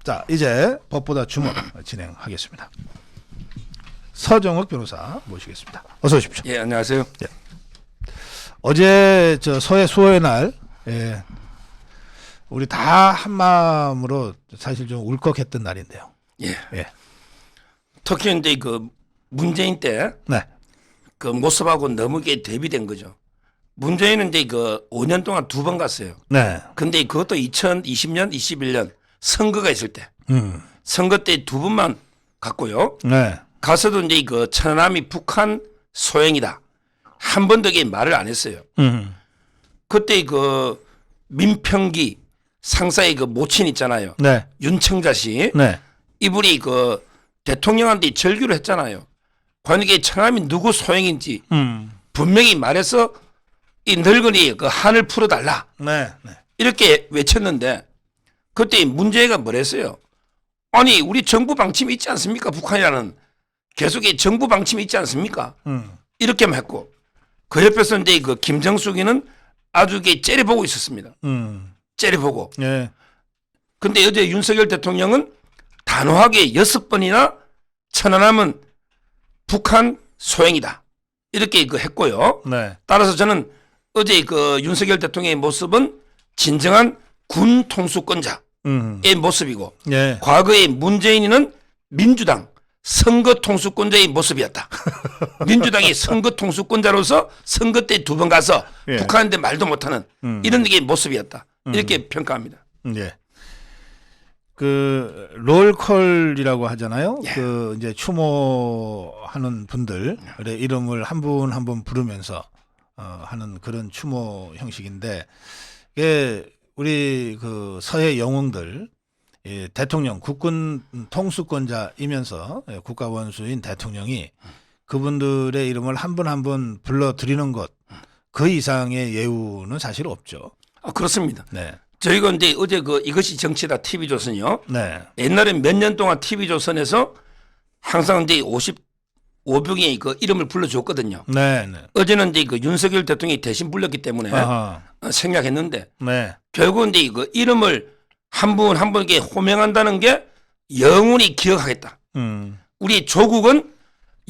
자, 이제 법보다 주목 진행하겠습니다. 서정욱 변호사 모시겠습니다. 어서 오십시오. 예, 안녕하세요. 예. 어제 저 서해 수호의 날, 예, 우리 다 한마음으로 사실 좀 울컥했던 날인데요. 예. 예. 특히 이제 그 문재인 때 그 네. 모습하고 너무 게 대비된 거죠. 문재인은 이제 그 5년 동안 2번 갔어요. 네. 근데 그것도 2020년, 21년 선거가 있을 때 선거 때 2번만 갔고요. 네. 가서도 이제 그 천안함이 북한 소행이다. 한 번도 말을 안 했어요. 그때 그 민평기 상사의 그 모친 있잖아요. 네. 윤청자 씨. 네. 이분이 그 대통령한테 절규를 했잖아요. 과연 이게 천안함이 누구 소행인지 분명히 말해서 이 늙은이 그 한을 풀어달라. 네. 네. 이렇게 외쳤는데 그때 문재인가 뭐랬어요. 아니 우리 정부 방침이 있지 않습니까? 북한이라는 계속 이 정부 방침이 있지 않습니까? 이렇게만 했고 그 옆에서 이제 그 김정숙이는 아주 이게 째려보고 있었습니다. 째려보고. 예. 근데 어제 윤석열 대통령은 단호하게 6번이나 천안함은 북한 소행이다. 이렇게 그 했고요. 네. 따라서 저는 어제 그 윤석열 대통령의 모습은 진정한 군 통수권자의 모습이고 예. 과거의 문재인은 민주당 선거 통수권자의 모습이었다. 민주당이 선거 통수권자로서 선거 때 2번 가서 예. 북한한테 말도 못하는 이런 게 모습이었다. 이렇게 평가합니다. 예. 그 롤콜이라고 하잖아요. 예. 그 이제 추모하는 분들의 이름을 한 분 한 분 부르면서 하는 그런 추모 형식인데 이게 우리 그 서해 영웅들 예, 대통령 국군 통수권자이면서 예, 국가 원수인 대통령이 그분들의 이름을 한 분 한 분 불러드리는 것 그 이상의 예우는 사실 없죠. 아, 그렇습니다. 네. 저희가 이제 어제 그 이것이 정치다 TV조선이요. 네. 옛날에 몇 년 동안 TV조선에서 항상 이제 55병의 그 이름을 불러줬거든요. 네. 네. 어제는 이제 그 윤석열 대통령이 대신 불렀기 때문에 아하. 생략했는데 네. 결국은 이제 그 이름을 한 분 한 분에게 호명한다는 게 영원히 기억하겠다. 우리 조국은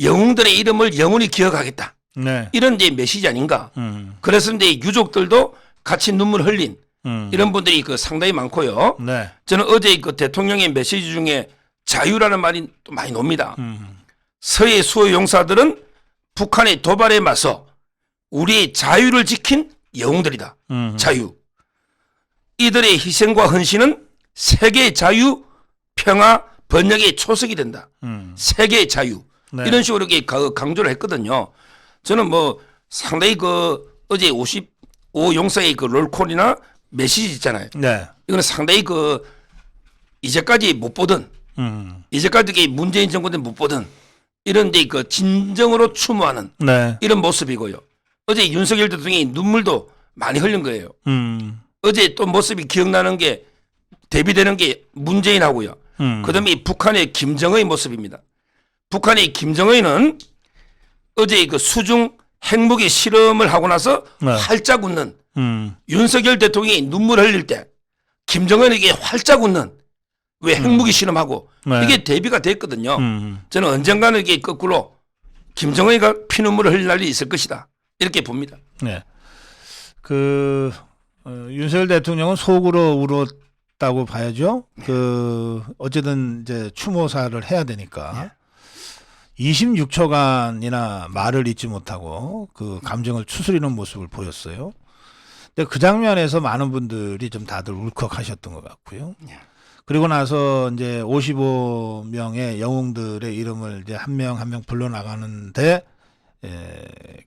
영웅들의 이름을 영원히 기억하겠다. 네. 이런 이제 메시지 아닌가. 그래서 이제 유족들도 같이 눈물 흘린 이런 분들이 그 상당히 많고요. 네. 저는 어제 그 대통령의 메시지 중에 자유라는 말이 또 많이 놉니다. 서해 수호 용사들은 북한의 도발에 맞서 우리의 자유를 지킨 영웅들이다. 자유. 이들의 희생과 헌신은 세계의 자유, 평화, 번영의 초석이 된다. 세계의 자유. 네. 이런 식으로 이렇게 강조를 했거든요. 저는 뭐 상당히 그 어제 55 용사의 그 롤콜이나 메시지 있잖아요. 네. 이거는 상당히 그 이제까지 못 보던 이제까지 문재인 정부 때 못 보던 이런 데 그 진정으로 추모하는 네. 이런 모습이고요. 어제 윤석열 대통령이 눈물도 많이 흘린 거예요. 어제 또 모습이 기억나는 게 대비되는 게 문재인하고요. 그다음에 북한의 김정의 모습입니다. 북한의 김정의는 어제 그 수중 핵무기 실험을 하고 나서 네. 활짝 웃는 윤석열 대통령이 눈물 흘릴 때 김정은에게 활짝 웃는 왜 핵무기 실험하고 네. 이게 대비가 됐거든요. 저는 언젠가는 이게 거꾸로 김정은이가 피눈물을 흘릴 날이 있을 것이다. 이렇게 봅니다. 네. 그 윤석열 대통령은 속으로 울었다고 봐야죠. 그 어쨌든 이제 추모사를 해야 되니까 26초간이나 말을 잇지 못하고 그 감정을 추스리는 모습을 보였어요. 근데 그 장면에서 많은 분들이 좀 다들 울컥하셨던 것 같고요. 그리고 나서 이제 55명의 영웅들의 이름을 이제 한 명 한 명 불러나가는데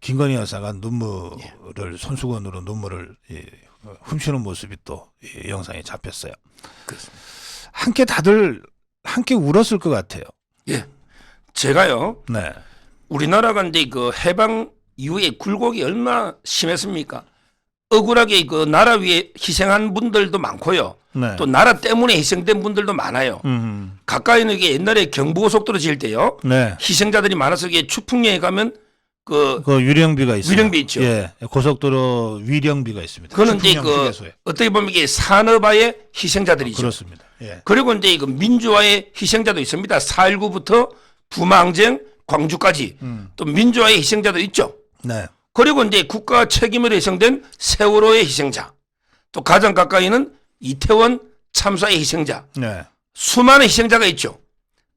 김건희 여사가 눈물을 손수건으로 눈물을 훔치는 모습이 또 이 영상에 잡혔어요. 그렇습니다. 함께 다들 함께 울었을 것 같아요. 예, 제가요. 네. 우리나라가 이제 그 해방 이후에 굴곡이 얼마나 심했습니까? 억울하게 그 나라 위에 희생한 분들도 많고요. 네. 또 나라 때문에 희생된 분들도 많아요. 가까이는 이게 옛날에 경부고속도로 지을 때요. 네. 희생자들이 많아서 이게 추풍리에 가면 그 위령비가 있어요. 위령비 있죠. 예. 고속도로 위령비가 있습니다. 그거는 이제 추풍령 그 휴게소에. 어떻게 보면 이게 산업화의 희생자들이죠. 그렇습니다. 예. 그리고 이제 그 민주화의 희생자도 있습니다. 4.19부터 부마항쟁, 광주까지 또 민주화의 희생자도 있죠. 네. 그리고 이제 국가 책임으로 희생된 세월호의 희생자, 또 가장 가까이는 이태원 참사의 희생자, 네. 수많은 희생자가 있죠.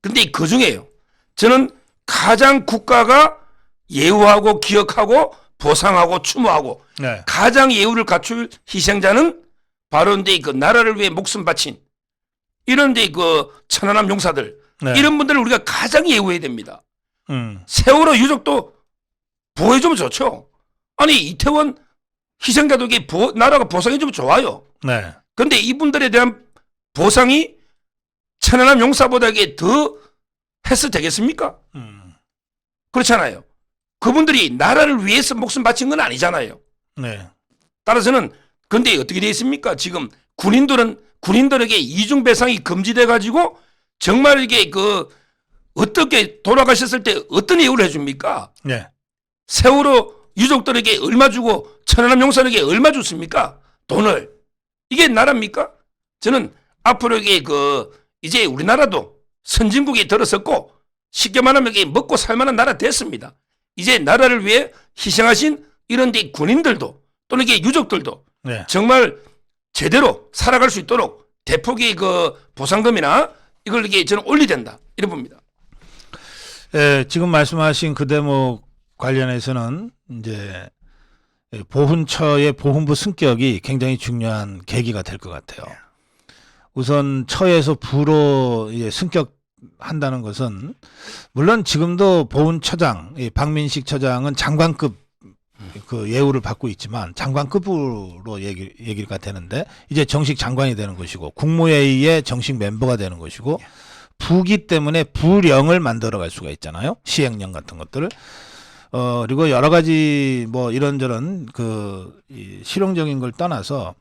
근데 그 중에요, 저는 가장 국가가 예우하고 기억하고 보상하고 추모하고 네. 가장 예우를 갖출 희생자는 바로 이제 그 나라를 위해 목숨 바친 이런 데 그 천안함 용사들, 네. 이런 분들을 우리가 가장 예우해야 됩니다. 세월호 유족도 보호해주면 좋죠. 아니 이태원 희생자들에게 나라가 보상해주면 좋아요. 네. 그런데 이분들에 대한 보상이 천안함 용사보다 더 해서 되겠습니까? 그렇잖아요. 그분들이 나라를 위해서 목숨 바친 건 아니잖아요. 네. 따라서는 근데 어떻게 되어 있습니까? 지금 군인들에게 이중 배상이 금지돼 가지고 정말 이게 그 어떻게 돌아가셨을 때 어떤 예우를 해줍니까? 네. 세월호 유족들에게 얼마 주고 천안함 용사에게 얼마 줬습니까? 돈을. 이게 나라입니까? 저는 앞으로 이게 이제 우리나라도 선진국에 들어섰고 쉽게 말하면 이게 먹고 살만한 나라 됐습니다. 이제 나라를 위해 희생하신 이런 데 군인들도 또는 이게 유족들도 네. 정말 제대로 살아갈 수 있도록 대폭의 보상금이나 이걸 이게 저는 올려야 된다 이래 봅니다. 예, 지금 말씀하신 그 대목 관련해서는 이제 보훈처의 보훈부 승격이 굉장히 중요한 계기가 될 것 같아요. 우선 처에서 부로 승격한다는 것은 물론 지금도 보훈처장 박민식 처장은 장관급 그 예우를 받고 있지만 장관급으로 얘기가 되는데 이제 정식 장관이 되는 것이고 국무회의의 정식 멤버가 되는 것이고 부기 때문에 부령을 만들어갈 수가 있잖아요. 시행령 같은 것들을. 그리고 여러 가지 뭐 이런저런 이 실용적인 걸 떠나서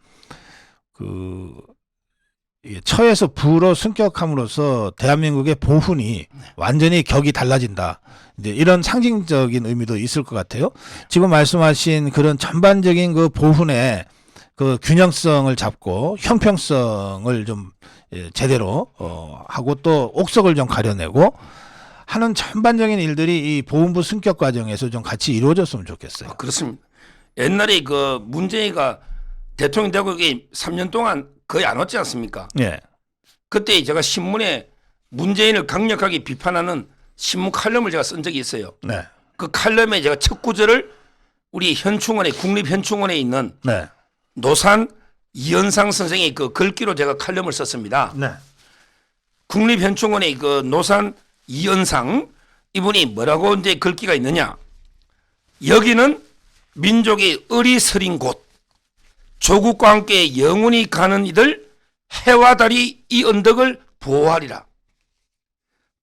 처에서 부로 승격함으로써 대한민국의 보훈이 완전히 격이 달라진다. 이제 이런 상징적인 의미도 있을 것 같아요. 지금 말씀하신 그런 전반적인 그 보훈의 그 균형성을 잡고 형평성을 좀 제대로 하고 또 옥석을 좀 가려내고 하는 전반적인 일들이 이 보훈부 승격 과정에서 좀 같이 이루어졌으면 좋겠어요. 그렇습니다. 옛날에 문재인이가 대통령 되고 이게 3년 동안 거의 안 왔지 않습니까? 예. 그때 제가 신문에 문재인을 강력하게 비판하는 신문 칼럼을 제가 쓴 적이 있어요. 네. 그 칼럼에 제가 첫 구절을 우리 국립현충원에 있는 네. 노산 이현상 선생의 그 글귀로 제가 칼럼을 썼습니다. 네. 국립현충원의 노산 이현상 이분이 뭐라고 이제 글귀가 있느냐? 여기는 민족의 어리서린 곳, 조국과 함께 영원히 가는 이들 해와 달이 이 언덕을 보호하리라.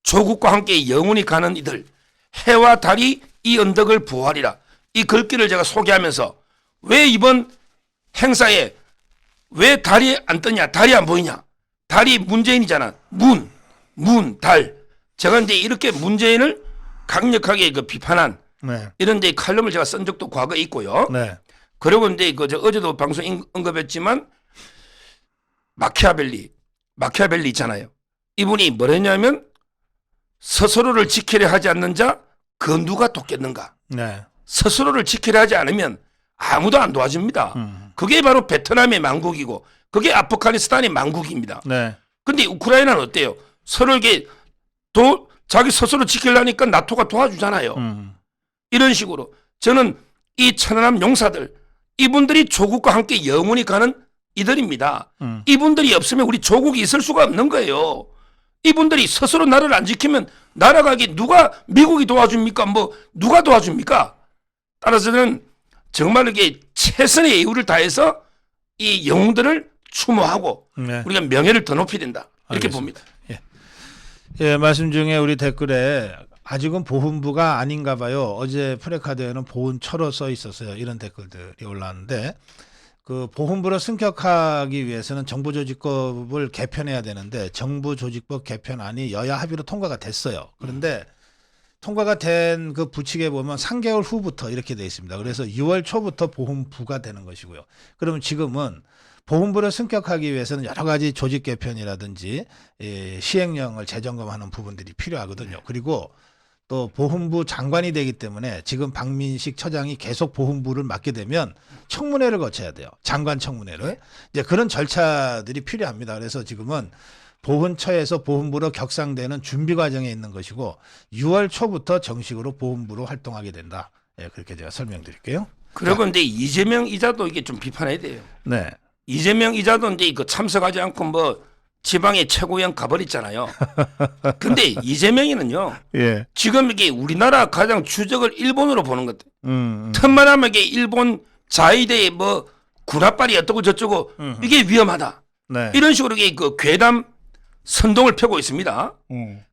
조국과 함께 영원히 가는 이들 해와 달이 이 언덕을 보호하리라. 이 글귀를 제가 소개하면서 왜 이번 행사에 왜 달이 안 뜨냐, 달이 안 보이냐, 달이 문재인이잖아. 달. 제가 이제 이렇게 문재인을 강력하게 비판한 네. 이런 데 칼럼을 제가 쓴 적도 과거에 있고요. 네. 그리고 이제 어제도 방송 언급했지만 마키아벨리 있잖아요. 이분이 뭐랬냐면 스스로를 지키려 하지 않는 자 그 누가 돕겠는가. 네. 스스로를 지키려 하지 않으면 아무도 안 도와줍니다. 그게 바로 베트남의 망국이고 그게 아프가니스탄의 망국입니다. 네. 근데 우크라이나는 어때요? 서로 이게 자기 스스로 지키려니까 나토가 도와주잖아요. 이런 식으로 저는 이 천안함 용사들 이분들이 조국과 함께 영원히 가는 이들입니다. 이분들이 없으면 우리 조국이 있을 수가 없는 거예요. 이분들이 스스로 나라를 안 지키면 나라가 누가 미국이 도와줍니까? 누가 도와줍니까? 따라서는 정말 이게 최선의 예우를 다해서 이 영웅들을 추모하고 네. 우리가 명예를 더 높여야 된다. 이렇게 알겠습니다. 봅니다. 예, 말씀 중에 우리 댓글에 아직은 보훈부가 아닌가 봐요. 어제 프레카드에는 보훈처로 써 있었어요. 이런 댓글들이 올라왔는데 그 보훈부로 승격하기 위해서는 정부조직법을 개편해야 되는데 정부조직법 개편안이 여야 합의로 통과가 됐어요. 그런데 통과가 된 그 부칙에 보면 3개월 후부터 이렇게 돼 있습니다. 그래서 6월 초부터 보훈부가 되는 것이고요. 그러면 지금은 보훈부를 승격하기 위해서는 여러 가지 조직 개편이라든지 시행령을 재점검하는 부분들이 필요하거든요. 그리고 또 보훈부 장관이 되기 때문에 지금 박민식 처장이 계속 보훈부를 맡게 되면 청문회를 거쳐야 돼요. 장관 청문회를. 이제 그런 절차들이 필요합니다. 그래서 지금은 보훈처에서 보훈부로 격상되는 준비 과정에 있는 것이고 6월 초부터 정식으로 보훈부로 활동하게 된다. 예, 그렇게 제가 설명드릴게요. 그리고 이제 이재명 이자도 이게 좀 비판해야 돼요. 네. 이재명 이자도 이제 그 참석하지 않고 뭐 지방의 최고위원 가버렸잖아요. 근데 이재명이는요. 예. 지금 이게 우리나라 가장 주적을 일본으로 보는 것. 틈만 하면 이게 일본 자위대의 뭐 군합발이 어떻고 저쩌고 이게 위험하다. 네. 이런 식으로 이게 그 괴담 선동을 펴고 있습니다.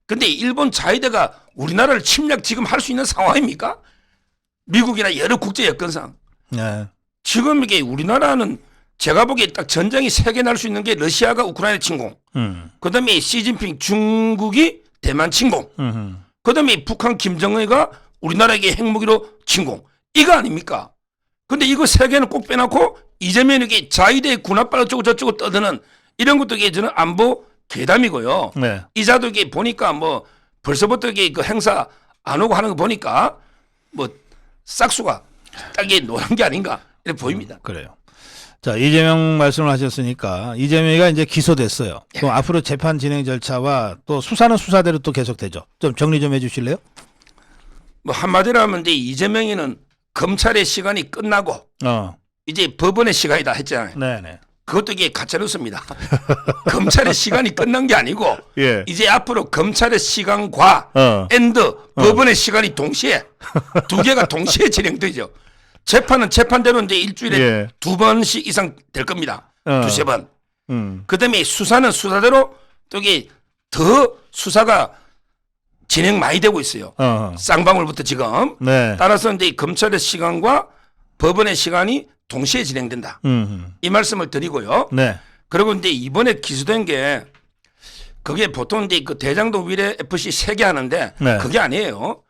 근데 일본 자위대가 우리나라를 침략 지금 할 수 있는 상황입니까? 미국이나 여러 국제 여건상. 네. 지금 이게 우리나라는 제가 보기에 딱 전쟁이 3개 날 수 있는 게 러시아가 우크라이나 침공. 그다음에 시진핑 중국이 대만 침공. 그다음에 북한 김정은이가 우리나라에게 핵무기로 침공. 이거 아닙니까? 근데 이거 3개는 꼭 빼놓고 이재명에게 자위대 군합발 어쩌고 저쩌고 떠드는 이런 것도 이게 저는 안보 괴담이고요. 네. 이자도 이게 보니까 뭐 벌써부터 이게 그 행사 안 오고 하는 거 보니까 뭐 싹수가 딱이 노란 게 아닌가 이렇게 보입니다. 그래요. 자, 이재명 말씀을 하셨으니까 이재명이가 이제 기소됐어요. 그럼 앞으로 재판 진행 절차와 또 수사는 수사대로 또 계속되죠. 좀 정리 좀 해주실래요? 뭐 한마디로 하면 이제 이재명이는 검찰의 시간이 끝나고 이제 법원의 시간이다 했잖아요. 네네. 그것도 이게 가짜뉴스입니다. 검찰의 시간이 끝난 게 아니고 예. 이제 앞으로 검찰의 시간과 엔드 법원의 시간이 동시에 두 개가 동시에 진행되죠. 재판은 재판대로 이제 일주일에 예. 2번씩 이상 될 겁니다. 두세 번. 그다음에 수사는 수사대로 또 이게 더 수사가 진행 많이 되고 있어요. 쌍방울부터 지금. 네. 따라서 이제 검찰의 시간과 법원의 시간이 동시에 진행된다. 이 말씀을 드리고요. 네. 그리고 이제 이번에 기소된 게 그게 보통 이제 그 대장동 위례 FC 3개 하는데 네. 그게 아니에요.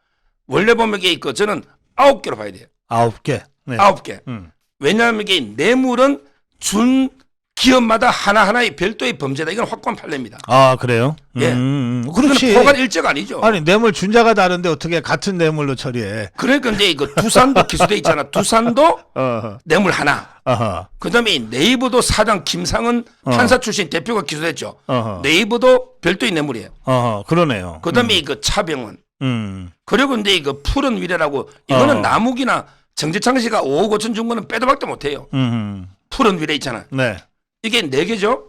원래 보면 이게 그 저는 9개로 봐야 돼요. 9개. 네. 9개. 왜냐하면 이게 뇌물은 준 기업마다 하나하나의 별도의 범죄다. 이건 확고한 판례입니다. 아, 그래요? 예. 그렇지. 포괄 일제가 아니죠. 아니, 뇌물 준자가 다른데 어떻게 같은 뇌물로 처리해? 그러니까 이제 이거 두산도 기소돼 있잖아. 두산도 뇌물 하나. 아하. 그다음에 네이버도 사장 김상은 판사 출신 대표가 기소됐죠. 네이버도 별도의 뇌물이에요. 그러네요. 그다음에 그 차병원. 그리고 이제 이거 푸른 위례라고 이거는 남욱이나 정재창 씨가 5억 5천 준 거는 빼도 박도 못해요. 푸른 위례 있잖아. 네. 이게 4개죠.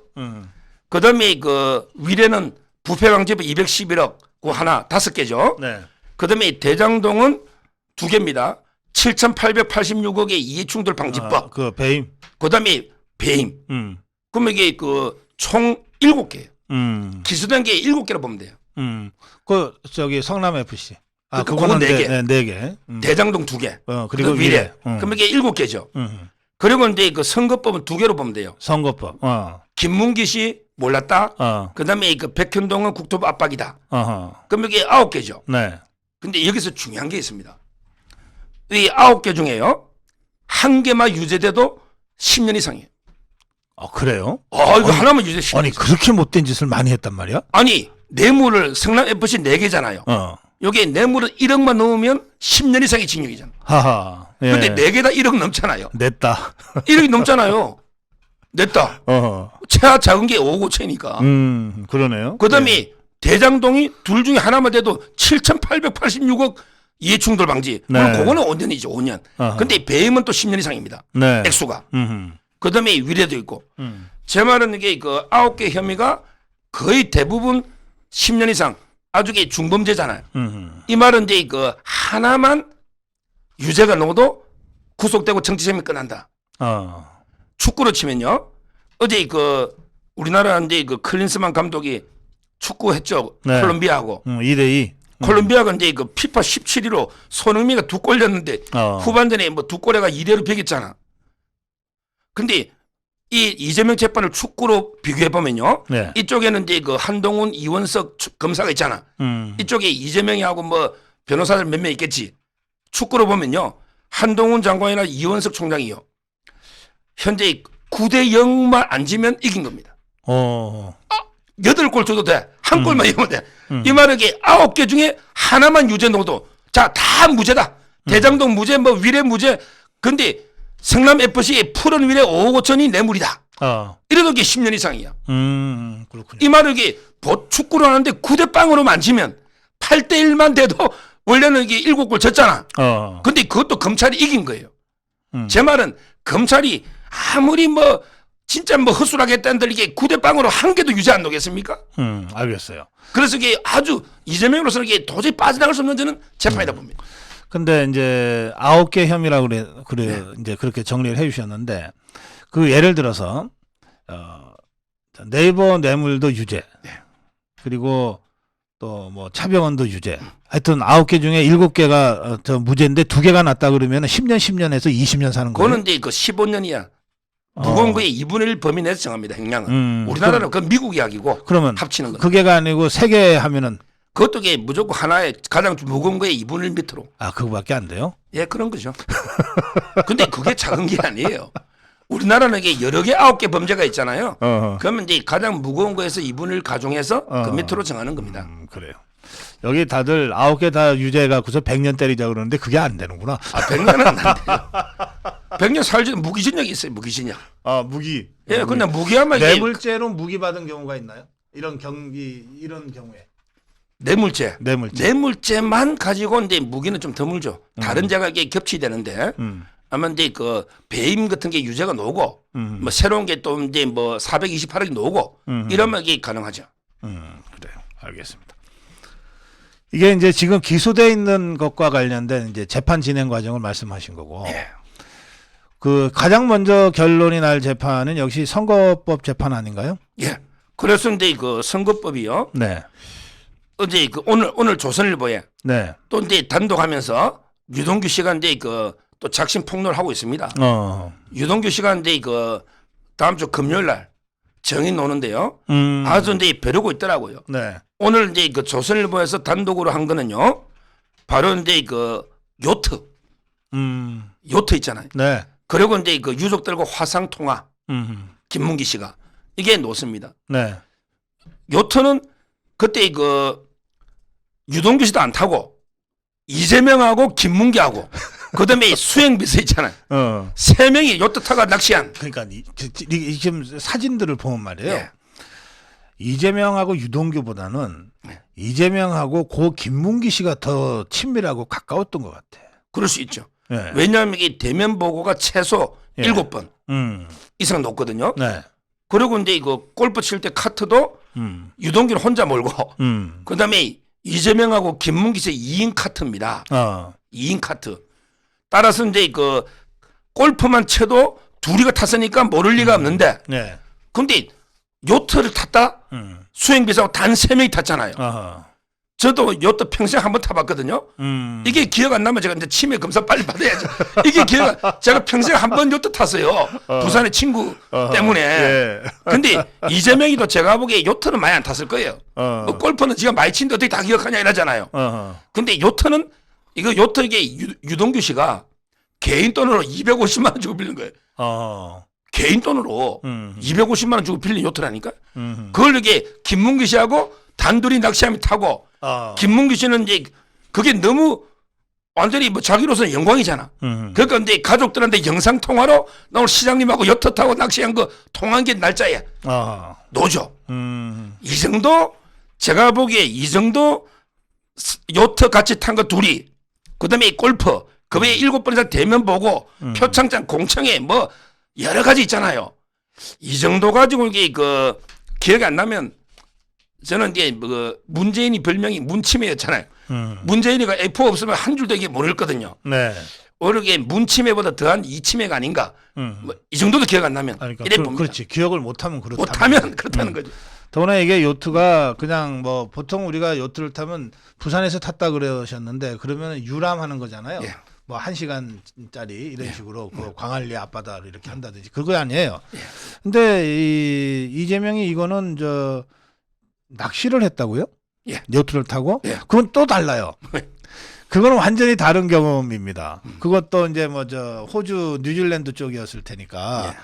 그다음에 그 위례는 부패 방지법 211억 그 하나 5개죠. 네. 그다음에 대장동은 2개입니다. 7,886억의 이해충돌 방지법. 그 배임. 그다음에 배임. 그러면 이게 그 총 7개. 기소된 게 7개로 보면 돼요. 그 저기 성남 FC. 아, 그거는 그거는 4개. 네 개. 대장동 2개. 그리고 위례. 그럼 이게 7개죠. 그리고 이제 그 선거법은 2개로 보면 돼요. 선거법. 김문기 씨 몰랐다. 그다음에 그 백현동은 국토부 압박이다. 그럼 이게 9개죠. 네. 근데 여기서 중요한 게 있습니다. 이 9개 중에요. 1개만 유죄돼도 10년 이상이에요. 그래요? 이거 하나만 유죄 10년. 아니, 그렇게 못된 짓을 많이 했단 말이야? 아니, 뇌물을 성남 FC 4개잖아요. 여기에 뇌물은 1억만 넘으면 10년 이상의 징역이잖아. 하하. 예. 근데 4개 다 1억 넘잖아요. 냈다. 1억이 넘잖아요. 냈다. 최하 작은 게 5억 5천이니까. 그러네요. 그다음에 예. 대장동이 둘 중에 하나만 돼도 7,886억 이해충돌 방지. 네. 물론 그거는 5년이죠. 5년. 근데 배임은 또 10년 이상입니다. 네. 액수가. 그다음에 위례도 있고. 제 말은 이게 그 9개 혐의가 거의 대부분 10년 이상 아주 중범죄잖아요. 이 말은 이제 그 하나만 유죄가 나오도 구속되고 정치생명 끝난다. 축구로 치면요. 어제 그 우리나라 이제 그 클린스만 감독이 축구했죠. 네. 콜롬비아하고. 2대2. 콜롬비아가 이제 그 피파 17위로 손흥민이 2골 넣었는데 후반전에 뭐 2골에가 2대로 비겼잖아. 근데 이 이재명 재판을 축구로 비교해 보면요. 네. 이쪽에는 이제 그 한동훈, 이원석 검사가 있잖아. 이쪽에 이재명이하고 뭐 변호사들 몇 명 있겠지. 축구로 보면요. 한동훈 장관이나 이원석 총장이요. 현재 9대 0만 안 지면 이긴 겁니다. 8골 줘도 돼. 한 골만 이기면 돼. 이 말은 이게 9개 중에 하나만 유죄 넣어도 자, 다 무죄다. 대장동 무죄, 뭐 위례 무죄. 근데 성남 FC의 푸른 위례 5억 5천이 뇌물이다. 이래도 이게 10년 이상이야. 그렇군요. 이 말은 이게 축구를 하는데 9대 0으로 만지면 8대 1만 돼도 원래는 이게 7골 졌잖아. 근데 그것도 검찰이 이긴 거예요. 제 말은 검찰이 아무리 뭐 진짜 뭐 허술하게 했다는들 이게 9대 0으로 한 개도 유죄 안 놓겠습니까? 알겠어요. 그래서 이게 아주 이재명으로서는 이게 도저히 빠져나갈 수 없는 저는 재판이다 봅니다. 근데 이제 9개 혐의라고 그래 네. 이제 그렇게 정리를 해 주셨는데 그 예를 들어서 네이버 뇌물도 유죄. 네. 그리고 또 뭐 차병원도 유죄. 하여튼 9개 중에 7개가 저 무죄인데 2개가 났다 그러면 10년 10년에서 20년 사는 거예요. 그거는 이제 그 15년이야. 무거운 거에 2분의 1 범위 내에서 정합니다. 형량은. 우리나라는 그 미국 이야기고 그러면 합치는 거. 그게가 아니고 3개 하면은 그것도 이게 무조건 하나의 가장 무거운 거에 2분의 1 밑으로. 그거밖에 안 돼요? 예, 그런 거죠. 근데 그게 작은 게 아니에요. 우리나라는 이게 여러 개 9개 범죄가 있잖아요. 그러면 이제 가장 무거운 거에서 2분의 1 가중해서 그 밑으로 정하는 겁니다. 그래요. 여기 다들 9개 다 유죄 갖고서 100년 때리자 그러는데 그게 안 되는구나. 100년은 안 돼요. 100년 살지 무기징역이 있어요. 무기징역. 무기. 예, 그냥 무기하면 이게 뇌물죄로 무기 받은 경우가 있나요? 이런 경우에. 뇌물죄. 뇌물죄. 뇌물죄만 가지고 이제 무기는 좀 드물죠. 다른 죄가 이게 겹치되는데 아마 이제 그 배임 같은 게 유죄가 나오고 뭐 새로운 게 또 이제 뭐 428억이 나오고 이러면 이게 가능하죠. 그래요. 알겠습니다. 이게 이제 지금 기소돼 있는 것과 관련된 이제 재판 진행 과정을 말씀하신 거고. 예. 그 가장 먼저 결론이 날 재판은 역시 선거법 재판 아닌가요? 예. 그래서 이제 그 선거법이요. 네. 어제 그 오늘 조선일보에 네. 또 이제 단독하면서 유동규 씨가 이제 그 또 작심 폭로를 하고 있습니다. 유동규 씨가 이제 그 다음 주 금요일 날 정인 오는데요. 아주 이제 벼르고 있더라고요. 네. 오늘 이제 그 조선일보에서 단독으로 한 거는요. 바로 이제 그 요트 있잖아요. 네. 그리고 이제 그 유족들과 화상 통화 김문기 씨가 이게 놓습니다. 네. 요트는 그때 그 유동규 씨도 안 타고 이재명하고 김문기하고 그다음에 수행비서 있잖아요. 3명이 요트 타가 낚시한. 그러니까 지금 사진들을 보면 말이에요. 예. 이재명하고 유동규보다는 네. 이재명하고 고 김문기 씨가 더 친밀하고 가까웠던 것 같아. 그럴 수 있죠. 네. 왜냐하면 이게 대면 보고가 최소 예. 7번 이상 높거든요. 네. 그리고 이제 이거 골프 칠 때 카트도 유동규는 혼자 몰고 그다음에 이재명하고 김문기 씨의 2인 카트입니다. 2인 카트. 따라서 이제 그 골프만 쳐도 둘이가 탔으니까 모를 리가 없는데 네. 근데 요트를 탔다? 수행비서하고 단 3명이 탔잖아요. 저도 요트 평생 한번 타봤거든요. 이게 기억 안 나면 제가 이제 치매 검사 빨리 받아야죠. 이게 제가 평생 한 번 요트 탔어요. 부산의 친구 때문에. 예. 근데 이재명이도 제가 보기에 요트는 많이 안 탔을 거예요. 뭐 골프는 지가 많이 치는데 어떻게 다 기억하냐 이러잖아요. 근데 요트는 요트 이게 유동규 씨가 개인 돈으로 250만 원 주고 빌린 거예요. 개인 돈으로 250만 원 주고 빌린 요트라니까. 그걸 이게 김문기 씨하고 단둘이 낚시하면 타고 김문기 씨는 이제 그게 너무 완전히 뭐 자기로서는 영광이잖아. 그러니까 이제 가족들한테 영상 통화로 나 오늘 시장님하고 요트 타고 낚시한 거 통화한 게 날짜야. 노죠. 이 정도 제가 보기에 이 정도 요트 같이 탄 거 둘이 그다음에 골프 그 외에 7번 이상 대면 보고 표창장 공청회 뭐 여러 가지 있잖아요. 이 정도 가지고 이게 그 기억이 안 나면 저는 이제 그 문재인이 별명이 문치매였잖아요. 문재인이가 A4 없으면 한 줄도 이게 못 읽거든요. 네. 오히려 문치매보다 더한 이치매가 아닌가. 뭐 이 정도도 기억 안 나면 그러니까 이래 봅니다. 그렇지. 기억을 못하면 그렇다. 못하면 그렇다는 거죠. 더구나 이게 요트가 그냥 뭐 보통 우리가 요트를 타면 부산에서 탔다 그러셨는데 그러면 유람하는 거잖아요. 예. 뭐 1시간짜리 이런 식으로 그 광안리 앞바다를 이렇게 한다든지 그거 아니에요. 근데 이재명이 이거는 저 낚시를 했다고요? 예. 요트를 타고? 예. 그건 또 달라요. 그거는 완전히 다른 경험입니다. 그것도 이제 뭐 저 호주, 뉴질랜드 쪽이었을 테니까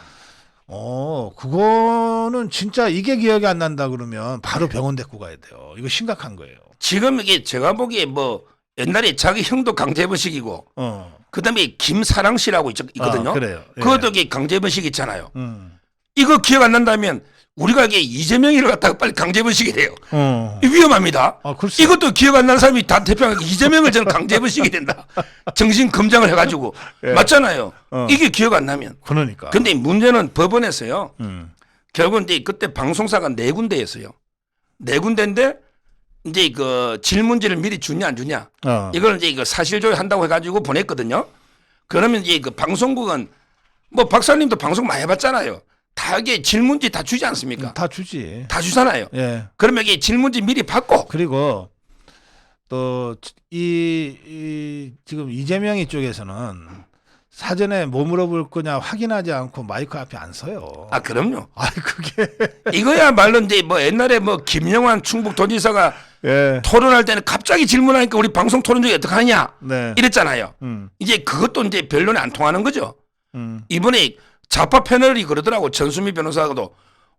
그거는 진짜 이게 기억이 안 난다 그러면 바로 병원 데리고 가야 돼요. 이거 심각한 거예요. 지금 이게 제가 보기에 뭐 옛날에 자기 형도 강제번식이고 그다음에 김사랑 씨라고 있거든요. 그래요. 예. 그것도 이게 강제번식 있잖아요. 이거 기억 안 난다면 우리가 이게 이재명이를 갖다가 빨리 강제번식이 돼요. 위험합니다. 글쎄. 이것도 기억 안 나는 사람이 다 대표하는 이재명을 저는 강제번식이 된다. 정신 검장을 해가지고 예. 맞잖아요. 이게 기억 안 나면. 그러니까. 근데 문제는 법원에서요. 결국은 이제 그때 방송사가 4군데였어요. 4군데인데 이제 그 질문지를 미리 주냐 안 주냐. 이걸 이제 그 사실조회 한다고 해가지고 보냈거든요. 그러면 이제 그 방송국은 뭐 박사님도 방송 많이 해봤잖아요. 다 이게 질문지 다 주지 않습니까? 다 주지. 다 주잖아요. 예. 그러면 이게 질문지 미리 받고 그리고 또 이 지금 이재명이 쪽에서는 사전에 뭐 물어볼 거냐 확인하지 않고 마이크 앞에 안 서요. 아 그럼요. 그게 이거야말로 이제 뭐 옛날에 뭐 김영환 충북도지사가 예. 토론할 때는 갑자기 질문하니까 우리 방송 토론 중에 어떡하냐 네. 이랬잖아요. 이제 그것도 이제 변론이 안 통하는 거죠. 이번에 좌파 패널이 그러더라고. 전수미 변호사도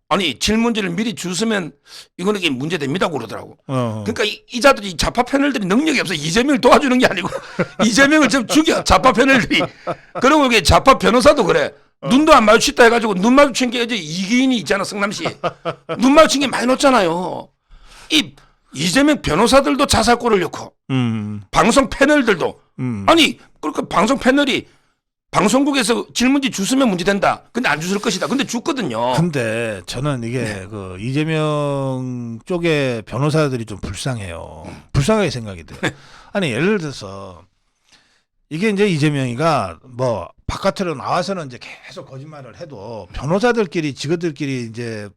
아니 질문지를 미리 주시면 이거는 이게 문제됩니다 그러더라고. 그러니까 이 자들이 좌파 패널들이 능력이 없어. 이재명을 도와주는 게 아니고 이재명을 좀 죽여 좌파 패널들이. 그리고 이게 좌파 변호사도 그래. 눈도 안 마주쳤다 해가지고 눈 마주친 게 이제 이기인이 있잖아 성남시. 눈 마주친 게 많이 넣었잖아요. 이 이재명 변호사들도 자살골을 넣고 방송 패널들도 아니 그러니까 방송 패널이 방송국에서 질문지 주시면 문제된다. 근데 안 주실 것이다. 근데 줬거든요. 근데 저는 이게 그 이재명 쪽의 변호사들이 좀 불쌍해요. 불쌍하게 생각이 돼요. 아니 예를 들어서 이게 이제 이재명이가 뭐 바깥으로 나와서는 이제 계속 거짓말을 해도 변호사들끼리 지그들끼리 이제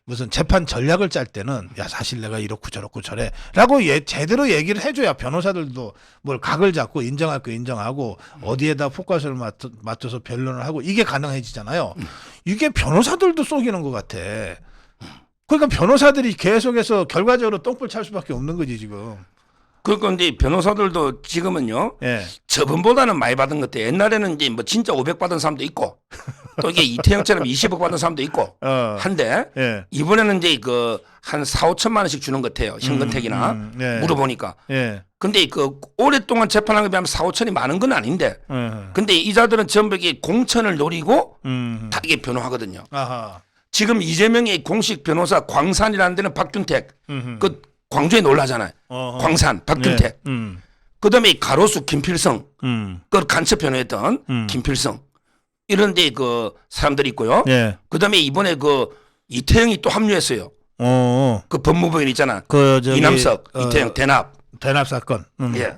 무슨 재판 전략을 짤 때는 야 사실 내가 이렇고 저렇고 저래라고 제대로 얘기를 해줘야 변호사들도 뭘 각을 잡고 인정할 거 인정하고 어디에다 포커스를 맞춰서 변론을 하고 이게 가능해지잖아요. 이게 변호사들도 속이는 것 같아. 그러니까 변호사들이 계속해서 결과적으로 똥볼 찰 수밖에 없는 거지 지금. 그러니까 이제 변호사들도 지금은요. 예. 저번보다는 많이 받은 것 같아요. 옛날에는 이제 뭐 진짜 500 받은 사람도 있고 또 이게 이태영처럼 20억 받은 사람도 있고 한데 예. 이번에는 이제 그 한 4, 5천만 원씩 주는 것 같아요. 현금택이나 예. 물어보니까. 예. 근데 그 오랫동안 재판한 것에 비하면 4, 5천이 많은 건 아닌데 근데 이자들은 전부 이게 공천을 노리고 다 이게 변호하거든요. 아하. 지금 이재명의 공식 변호사 광산이라는 데는 박균택 그 광주에 놀라잖아요. 광산 박균택. 그다음에 가로수 김필성 그 간첩 변호했던 김필성 이런데 그 사람들이 있고요. 예. 그다음에 이번에 그 이태영이 또 합류했어요. 그 법무부인 있잖아. 그 저기 이남석, 이태영 대납 사건. 예.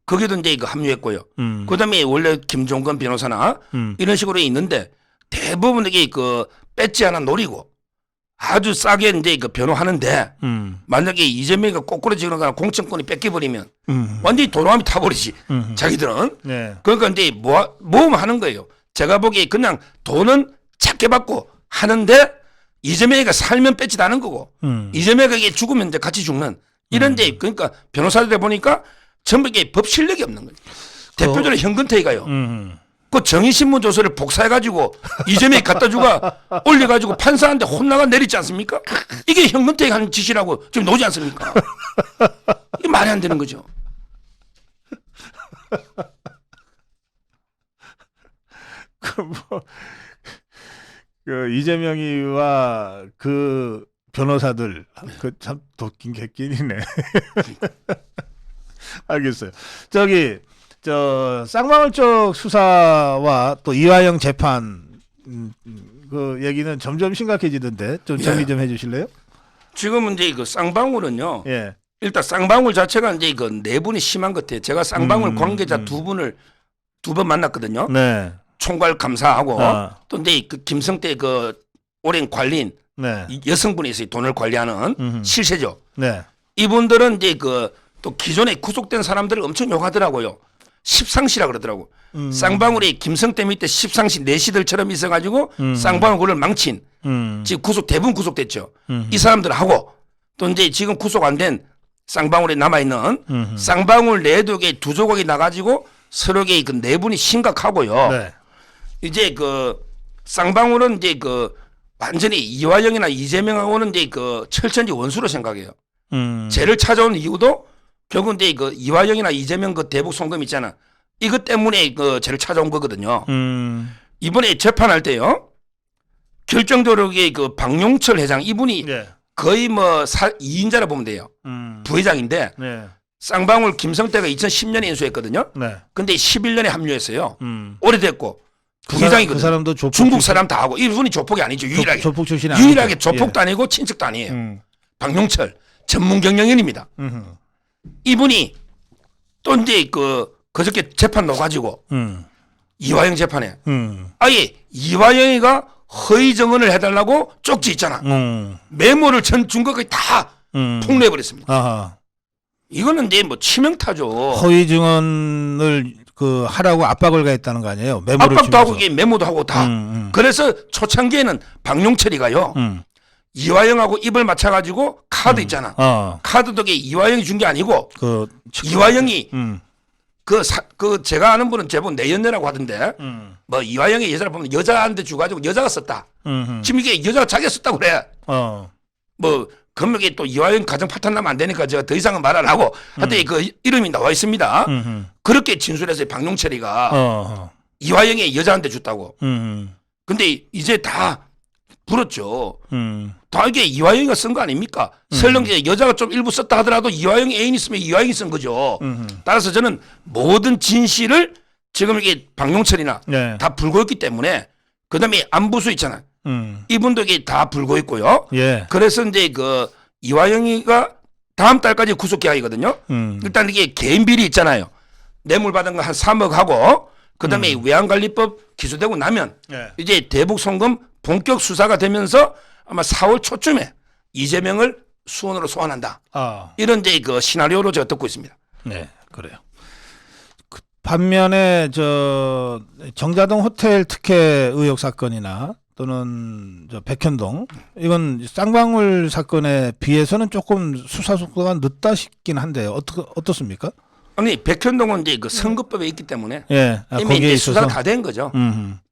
거기도 이제 이거 합류했고요. 그다음에 원래 김종건 변호사나 이런 식으로 있는데 대부분 이게 그 배지 하나 노리고 아주 싸게 이제 그 변호하는데 만약에 이재명이가 거꾸로 지거나 공천권이 뺏겨버리면 완전히 도로함이 타버리지. 자기들은. 네. 그러니까 이제 모험하는 거예요. 제가 보기에 그냥 돈은 작게 받고 하는데 이재명이가 살면 뺏지도 않은 거고 이재명이가 이게 죽으면 이제 같이 죽는 이런 데 그러니까 변호사들 보니까 전부 이게 법 실력이 없는 거예요. 대표적으로 현근택이가요. 그 정의신문 조서를 복사해가지고 이재명이 갖다 주가 올려가지고 판사한테 혼나가 내리지 않습니까? 이게 현근택이 하는 짓이라고 지금 나오지 않습니까? 이게 말이 안 되는 거죠. 그 이재명이와 그 변호사들 그 참 도끼 개끼리네. 알겠어요. 저기 저 쌍방울 쪽 수사와 또 이화영 재판 그 얘기는 점점 심각해지던데 좀 정리 좀 해주실래요? 지금은 이제 그 쌍방울은요. 예. 일단 쌍방울 자체가 이제 그 내분이 심한 것 같아요. 제가 쌍방울 관계자 두 분을 두 번 만났거든요. 네. 총괄 감사하고 또 이제 그 김성태 그 오랜 관리인 네. 여성분이 있어요. 돈을 관리하는 실세죠. 네. 이분들은 이제 그 또 기존에 구속된 사람들을 엄청 욕하더라고요. 십상시라 그러더라고. 쌍방울이 김성태 밑에 십상시 내시들처럼 있어가지고 쌍방울을 망친 지금 대부분 구속됐죠. 이 사람들하고 또 이제 지금 구속 안 된 쌍방울에 남아있는 쌍방울 내에도 두 조각이 나가지고 서로의 그 내분이 심각하고요. 네. 이제 그 쌍방울은 이제 그 완전히 이화영이나 이재명하고는 이제 그 철천지 원수로 생각해요. 죄를 찾아온 이유도 결국 이제 그 이화영이나 이재명 그 대북 송금 있잖아. 이것 때문에 그 죄를 찾아온 거거든요. 이번에 재판할 때요. 결정적으로 그 박용철 회장 이분이 네. 거의 뭐 2인자라 보면 돼요. 부회장인데 네. 쌍방울 김성태가 2010년에 인수했거든요. 네. 근데 11년에 합류했어요. 오래됐고 그 부회장이거든요. 사람도 조폭 중국 출신- 사람 다 하고 이분이 조폭이 아니죠. 유일하게. 조폭 출신이 유일하게 아니죠. 조폭도 예. 아니고 친척도 아니에요. 음. 박용철 전문 경영인입니다. 이분이 또 이제 그저께 재판 넣어가지고 이화영 재판에 아예 이화영이가 허위 증언을 해달라고 쪽지 있잖아. 메모를 전 증거까지 다 폭로해버렸습니다. 아하. 이거는 이제 뭐 치명타죠. 허위 증언을 그 하라고 압박을 가했다는 거 아니에요? 메모를 압박도 하고 주면서. 이게 메모도 하고 다. 그래서 초창기에는 박용철이가요. 이화영하고 입을 맞춰가지고 카드 있잖아. 카드도 이화영이 준 게 아니고 그 이화영이 그 제가 아는 분은 제법 내연녀라고 하던데 뭐 이화영의 여자를 보면 여자한테 주가지고 여자가 썼다. 지금 이게 여자가 자기가 썼다고 그래. 뭐 그러면 이게 또 이화영 가정 파탄 나면 안 되니까 제가 더 이상은 말 안 하고 하여튼 그 이름이 나와 있습니다. 그렇게 진술해서 박용철이가 이화영의 여자한테 줬다고. 근데 이제 다 불었죠. 다 이게 이화영이가 쓴 거 아닙니까? 설령 이제 여자가 좀 일부 썼다 하더라도 이화영이 애인 있으면 이화영이 쓴 거죠. 따라서 저는 모든 진실을 지금 이게 박용철이나 네. 다 불고 있기 때문에 그다음에 안부수 있잖아요. 이분도 이게 다 불고 있고요. 예. 그래서 이제 그 이화영이가 다음 달까지 구속 기한이거든요. 일단 이게 개인 비리 있잖아요. 뇌물 받은 거 한 3억 하고 그다음에 외환관리법 기소되고 나면 예. 이제 대북 송금 본격 수사가 되면서 아마 4월 초쯤에 이재명을 수원으로 소환한다. 이런 이제 그 시나리오로 제가 듣고 있습니다. 네, 그래요. 그 반면에 저 정자동 호텔 특혜 의혹 사건이나 또는 저 백현동 이건 쌍방울 사건에 비해서는 조금 수사 속도가 늦다 싶긴 한데 어떻습니까? 아니 백현동은 이제 그 선거법에 있기 때문에 예, 이미 거기에 이제 있어서 수사가 다 된 거죠.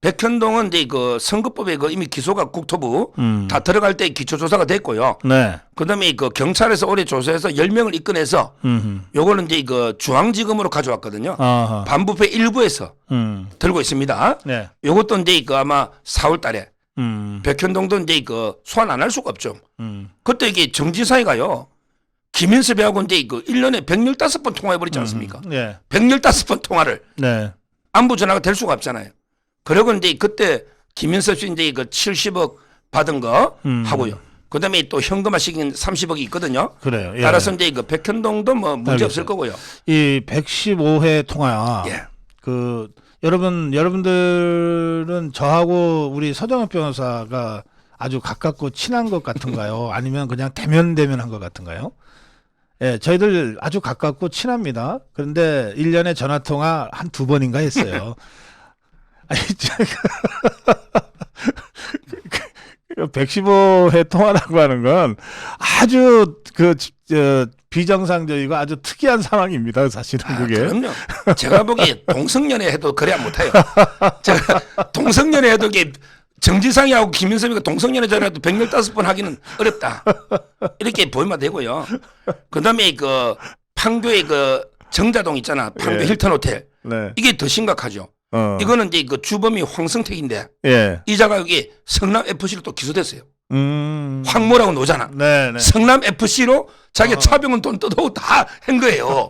백현동은 이제 그 선거법에 그 이미 기소가 국토부 다 들어갈 때 기초조사가 됐고요. 네. 그다음에 그 경찰에서 올해 조사해서 10명을 입건해서 요거는 이제 그 중앙지검으로 가져왔거든요. 아하. 반부패 1부에서 들고 있습니다. 네. 요것도 이제 그 아마 4월 달에 백현동도 이제 그 소환 안 할 수가 없죠. 그때 이게 정지사이가요. 김인섭이하고 이제 그 1년에 115번 통화해버리지 않습니까? 네. 115번 통화를 네. 안부 전화가 될 수가 없잖아요. 그리고 이제 그때 김인섭 씨 이제 그 70억 받은 거 하고요. 그다음에 또 현금화시킨 30억이 있거든요. 그래요. 예. 따라서 이제 그 백현동도 뭐 문제 없을 거고요. 이 115회 통화. 예. 그 여러분들은 저하고 우리 서정엽 변호사가 아주 가깝고 친한 것 같은가요? 아니면 그냥 대면대면한 것 같은가요? 예, 저희들 아주 가깝고 친합니다. 그런데 1년에 전화 통화 한 2번인가 했어요. 아니, 115회 통화라고 하는 건 아주 비정상적이고 아주 특이한 상황입니다. 사실은 그게. 그럼요. 제가 보기에 동성연애 해도 그래야 못해요. 제가 동성연애 해도 이게 정지상이하고 김인섭이가 동성연애 전화도 115번 하기는 어렵다. 이렇게 보이면 되고요. 그다음에 그 판교의 그 정자동 있잖아. 판교 예. 힐튼 호텔. 네. 이게 더 심각하죠. 이거는 이제 그 주범이 황성택인데 예. 이자가 여기 성남 FC로 또 기소됐어요. 음. 황모라고 노잖아. 네, 네. 성남 FC로 자기가 차병원 돈 뜯어오고 다 한 거예요.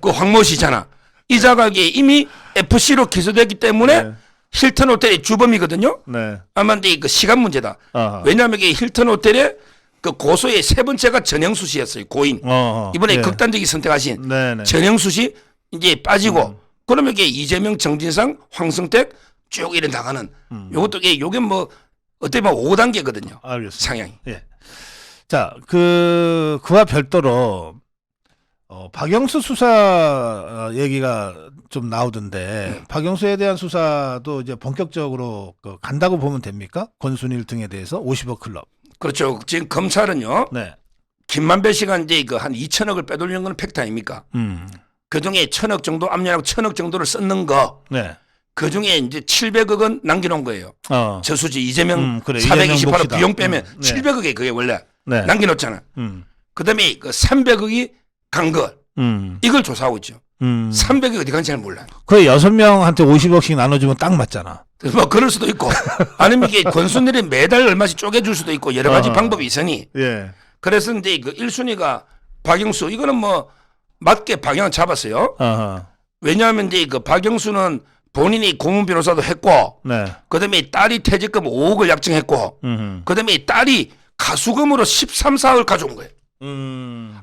그 황모 씨잖아. 이자가 이게 이미 FC로 기소됐기 때문에 네. 힐튼 호텔의 주범이거든요. 네. 아마 근데 그 시간 문제다. 아하. 왜냐하면 이게 힐튼 호텔의 그 고소의 세 번째가 전영수 씨였어요. 고인. 이번에 예. 극단적인 선택하신 네, 네. 전영수 씨 이제 빠지고 그러면 이게 이재명, 정진상, 황성택 쭉 이래 나가는 요것도 요게 뭐 어떻게 보면 5단계거든요. 알겠습니다. 상향이. 예. 자, 그와 별도로 박영수 수사 얘기가 좀 나오던데 박영수에 대한 수사도 이제 본격적으로 간다고 보면 됩니까? 권순일 등에 대해서 50억 클럽. 그렇죠. 지금 검찰은요. 네. 김만배 씨가 이제 그 한 2천억을 빼돌리는 건 팩트 아닙니까? 그중에 1,000억 정도 압류하고 1,000억 정도를 썼는 거. 네. 그 중에 이제 700억은 남겨놓은 거예요. 저수지 이재명 그래. 428억 몫이다. 비용 빼면 네. 700억이 그게 원래 네. 남겨놓잖아. 그다음에 그 300억이 간 거. 이걸 조사하고 있죠. 300억이 어디 간지 잘 몰라요. 그 6명한테 50억씩 나눠주면 딱 맞잖아. 뭐 그럴 수도 있고 아니면 이게 권순일이 매달 얼마씩 쪼개줄 수도 있고 여러 가지 방법이 있으니 예. 그래서 이제 그 1순위가 박영수 이거는 뭐 맞게 방향을 잡았어요. 어허. 왜냐하면 이제 그 박영수는 본인이 고문 변호사도 했고 네. 그다음에 딸이 퇴직금 5억을 약정했고 그다음에 딸이 가수금으로 13, 4억을 가져온 거예요.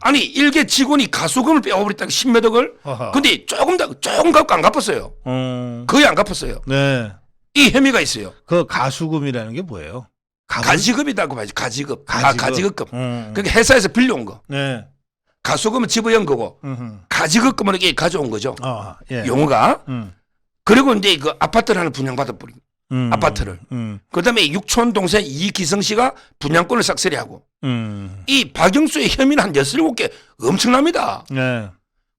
아니 일개 직원이 가수금을 빼어버렸다 10몇 억을. 어허. 근데 조금 갖고 안 갚았어요. 거의 안 갚았어요. 네. 이 혐의가 있어요. 그 가수금이라는 게 뭐예요? 가지급이라고 봐야지. 가지급. 가지급. 가지급금. 그러니까 회사에서 빌려온 거. 네. 가수금은 집어연 거고 가지급금을 이렇게 가져온 거죠. 예. 용어가. 그리고 이제 그 아파트를 하나 분양받아 버린 아파트를. 그다음에 육촌 동생 이기성 씨가 분양권을 싹쓸이 하고. 이 박영수의 혐의는 한 6, 7개 엄청납니다. 네.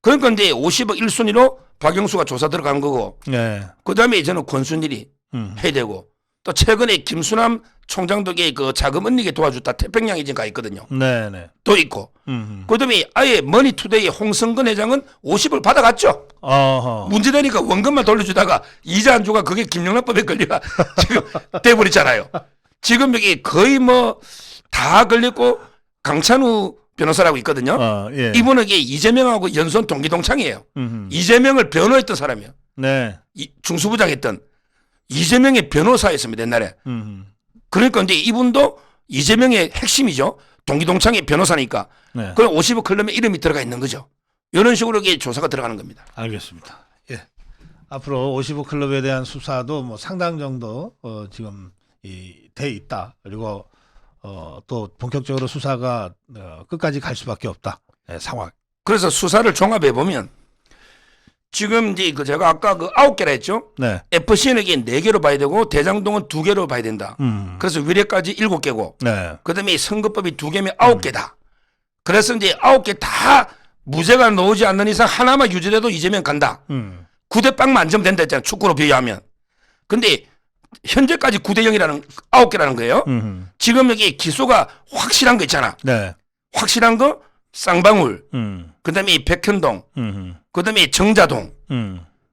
그러니까 이제 50억 1순위로 박영수가 조사 들어간 거고. 네. 그다음에 저는 권순일이 해야 되고. 또 최근에 김수남 총장도 그 자금 언니게 도와줬다 태평양에 지금 가 있거든요. 네네. 또 있고. 그다음에 아예 머니투데이 홍성근 회장은 50을 받아갔죠. 어허. 문제되니까 원금만 돌려주다가 이자 안 주가 그게 김영란법에 걸려가 지금 돼버리잖아요. 지금 여기 거의 뭐 다 걸렸고 강찬우 변호사라고 있거든요. 예. 이분은 이게 이재명하고 연손 동기동창이에요. 이재명을 변호했던 사람이에요. 네. 중수부장 했던 이재명의 변호사였습니다 옛날에. 그러니까 이제 이분도 이재명의 핵심이죠. 동기동창의 변호사니까. 네. 그럼 50억 클럽에 이름이 들어가 있는 거죠. 이런 식으로 이게 조사가 들어가는 겁니다. 알겠습니다. 예. 앞으로 55 클럽에 대한 수사도 뭐 상당 정도 지금 돼 있다. 그리고 또 본격적으로 수사가 끝까지 갈 수밖에 없다. 예, 상황. 그래서 수사를 종합해 보면 지금 이제 그 제가 아까 그 9개라 했죠. 네. FCN에게 4개로 봐야 되고 대장동은 2개로 봐야 된다. 그래서 위례까지 7개고 네. 그다음에 선거법이 2개면 9개다. 그래서 이제 9개 다 무죄가 나오지 않는 이상 하나만 유죄돼도 이재명 간다. 9대 0 만점 된다 했잖아요. 축구로 비유하면. 근데 현재까지 9대 0이라는 9개라는 거예요. 지금 여기 기소가 확실한 거 있잖아. 네. 확실한 거 쌍방울. 그다음에 백현동. 그다음에 정자동.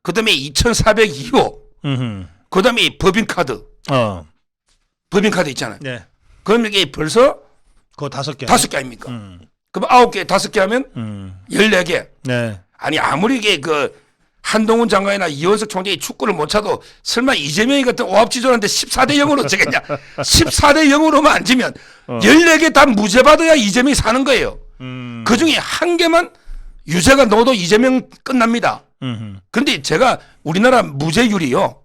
그다음에 2402호. 그다음에 법인카드. 법인카드 있잖아요. 네. 그럼 이게 벌써 그거 5개. 5개 아닙니까? 그럼 9개, 5개 하면 14개. 네. 아니 아무리 이게 그 한동훈 장관이나 이원석 총장이 축구를 못 차도 설마 이재명이 같은 오합지졸한테 14대 0으로 지겠냐? 14대 0으로만 안 지면 14개 다 무죄 받아야 이재명이 사는 거예요. 그 중에 한 개만 유죄가 넣어도 이재명 끝납니다. 그런데 제가 우리나라 무죄율이요.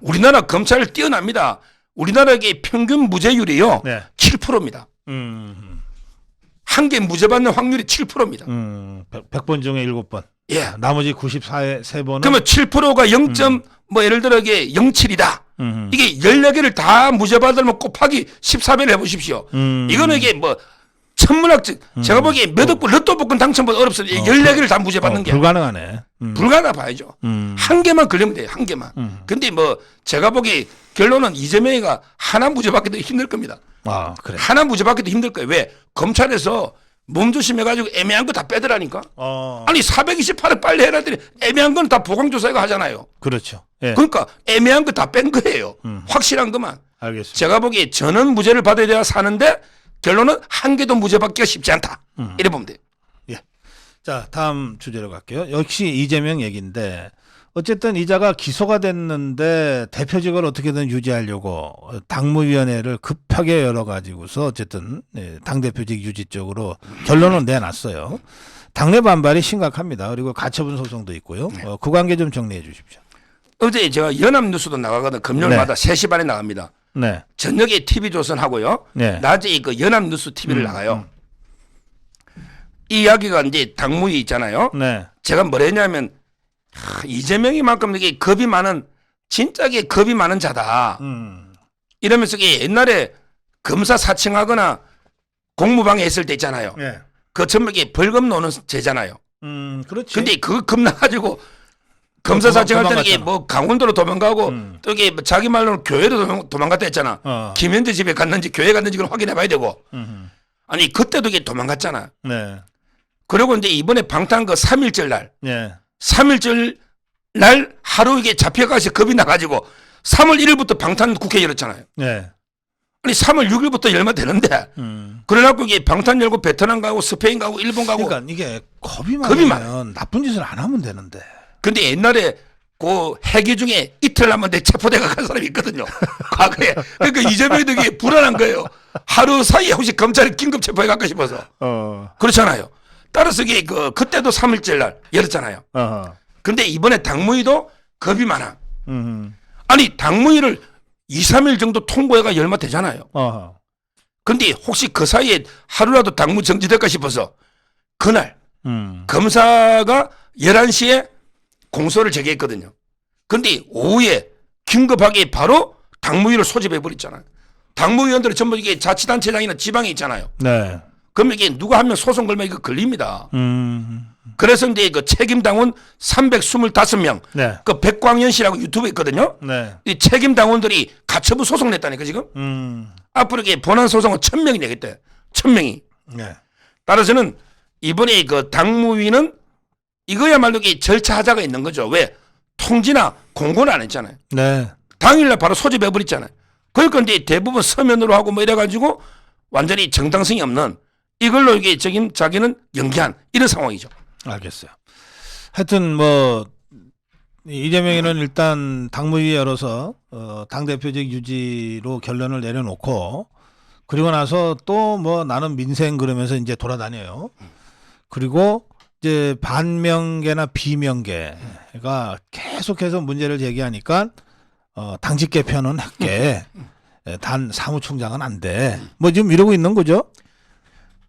우리나라 검찰 뛰어납니다. 우리나라의 평균 무죄율이요. 네. 7%입니다. 한 개 무죄 받는 확률이 7%입니다. 100번 중에 7번. 예. 나머지 94에 3번은 그러면 7%가 0. 뭐 예를 들어 이게 0.7이다. 이게 14개를 다 무죄 받으면 곱하기 14배를 해보십시오. 이거는 이게 뭐 천문학적 제가 보기에 몇 억불 로또 복권 당첨보다 어렵습니다. 14개를 다 무죄 받는 게 불가능하네. 불가능하 봐야죠. 한 개만 걸리면 돼요. 한 개만. 근데 뭐 제가 보기에 결론은 이재명이가 하나 무죄 받기도 힘들 겁니다. 아, 그래. 하나 무죄 받기도 힘들 거예요. 왜? 검찰에서 몸조심해가지고 애매한 거 다 빼더라니까. 아니 428을 빨리 해라 더니 애매한 건 다 보강조사가 하잖아요. 그렇죠. 예. 그러니까 애매한 거 다 뺀 거예요. 확실한 것만. 알겠습니다. 제가 보기에 저는 무죄를 받아야 돼야 사는데 결론은 한 개도 무죄 받기가 쉽지 않다. 이래 보면 돼요. 예. 자, 다음 주제로 갈게요. 역시 이재명 얘기인데 어쨌든 이자가 기소가 됐는데 대표직을 어떻게든 유지하려고 당무위원회를 급하게 열어가지고서 어쨌든 당대표직 유지 쪽으로 결론을 내놨어요. 당내 반발이 심각합니다. 그리고 가처분 소송도 있고요. 그 관계 좀 정리해 주십시오. 어제 제가 연합뉴스도 나가거든. 금요일마다 3시 반에 나갑니다. 네. 저녁에 TV조선 하고요. 네. 낮에 그 연합뉴스 TV를 나가요. 이 이야기가 이제 당무위 있잖아요. 네. 제가 뭘 했냐면 이재명이만큼 이게 겁이 많은 진짜게 겁이 많은 자다. 이러면서 이게 옛날에 검사 사칭하거나 공무방해 했을 때 있잖아요. 네. 그 전부 이게 벌금 노는 죄잖아요. 그렇지. 근데 그거 겁나가지고 검사사직할 때 뭐 강원도로 도망가고 음. 또 이게 자기 말로는 교회로 도망갔다 했잖아. 김현재 집에 갔는지 교회 갔는지 그걸 확인해 봐야 되고. 아니 그때도 이게 도망갔잖아. 네. 그리고 이제 이번에 방탄 그 3.1절 날 예. 3.1절 날 하루 이게 잡혀가서 겁이 나가지고 3월 1일부터 방탄 국회 열었잖아요. 네. 아니 3월 6일부터 열면 되는데 그래갖고 이게 방탄 열고 베트남 가고 스페인 가고 일본 가고. 그러니까 이게 겁이 겁이 많으면 나쁜 짓을 안 하면 되는데. 근데 옛날에 그 해기 중에 이틀 남았는데 체포돼가 간 사람이 있거든요. 과거에. 그러니까 이재명이 되게 불안한 거예요. 하루 사이에 혹시 검찰이 긴급 체포해 갈까 싶어서. 그렇잖아요. 따라서 이게 그때도 3.1절 날 열었잖아요. 근데 이번에 당무위도 겁이 많아. 아니 당무위를 2, 3일 정도 통보해가 열면 되잖아요. 근데 혹시 그 사이에 하루라도 당무 정지될까 싶어서 그날 검사가 11시에 공소를 제기했거든요. 근데 오후에 긴급하게 바로 당무위를 소집해 버렸잖아요. 당무위원들은 전부 이게 자치단체장이나 지방에 있잖아요. 네. 그러면 이게 누가 한 명 소송 걸면 이거 걸립니다. 그래서 이제 그 책임당원 325명, 네. 그 백광현 씨라고 유튜브에 있거든요. 네. 이 책임당원들이 가처분 소송 냈다니까 지금. 앞으로 이게 본안 소송은 1,000명이 내겠대. 1,000명이. 네. 따라서는 이번에 그 당무위는 이거야말로 이게 절차 하자가 있는 거죠. 왜? 통지나 공고는 안 했잖아요. 네. 당일날 바로 소집해 버렸잖아요. 그러니까 이제 대부분 서면으로 하고 뭐 이래가지고 완전히 정당성이 없는 이걸로 이게 자기는 연기한 이런 상황이죠. 알겠어요. 하여튼 뭐 이재명이는 일단 당무위 열어서 당대표직 유지로 결론을 내려놓고 그리고 나서 또 뭐 나는 민생 그러면서 이제 돌아다녀요. 그리고 이제 반명계나 비명계가 계속해서 문제를 제기하니까 당직 개편은 할게. 단 사무총장은 안 돼. 뭐 지금 이러고 있는 거죠?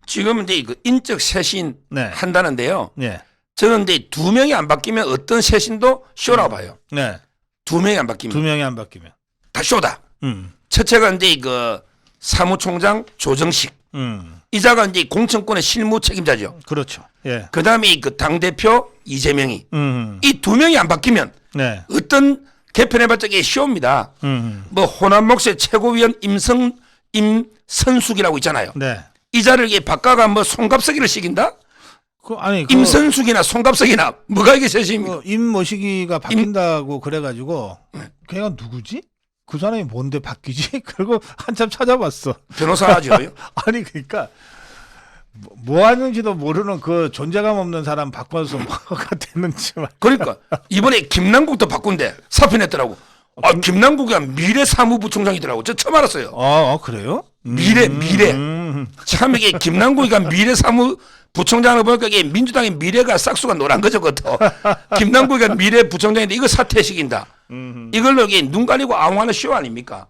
지금 이제 그 인적 쇄신 네. 한다는데요. 네. 저는 이제 2명이 안 바뀌면 어떤 쇄신도 쇼라고 봐요. 네. 2명이 안 바뀌면 2명이 안 바뀌면. 다 쇼다. 첫째가 이제 그 사무총장 조정식. 이자가 이제 공천권의 실무 책임자죠. 그렇죠. 예. 그다음에 그 당대표 이재명이. 이 2명이 안 바뀌면 네. 어떤 개편해봤자 이게 쇼입니다. 뭐 호남 목세 최고위원 임선숙이라고 있잖아요. 네. 이자를 이게 바꿔가 뭐 송갑석이를 시킨다? 아니 임선숙이나 송갑석이나 뭐가 이게 쇄신입니까? 임모시기가 바뀐다고 그래가지고 걔가 누구지? 그 사람이 뭔데 바뀌지? 그리고 한참 찾아봤어. 변호사죠. 아니 그러니까 뭐 하는지도 모르는 그 존재감 없는 사람 바꿔서 뭐가 됐는지 말. 그러니까 이번에 김남국도 바꾼대. 사표 냈더라고. 김남국이 미래사무부총장이더라고. 저 처음 알았어요. 그래요? 미래. 참 이게 김남국이가 미래사무부총장을 보니까 이게 민주당의 미래가 싹수가 노란 거죠, 그것도. 김남국이가 미래부총장인데 이거 사퇴시킨다. 이걸로 이게 눈 가리고 아웅하는 쇼 아닙니까?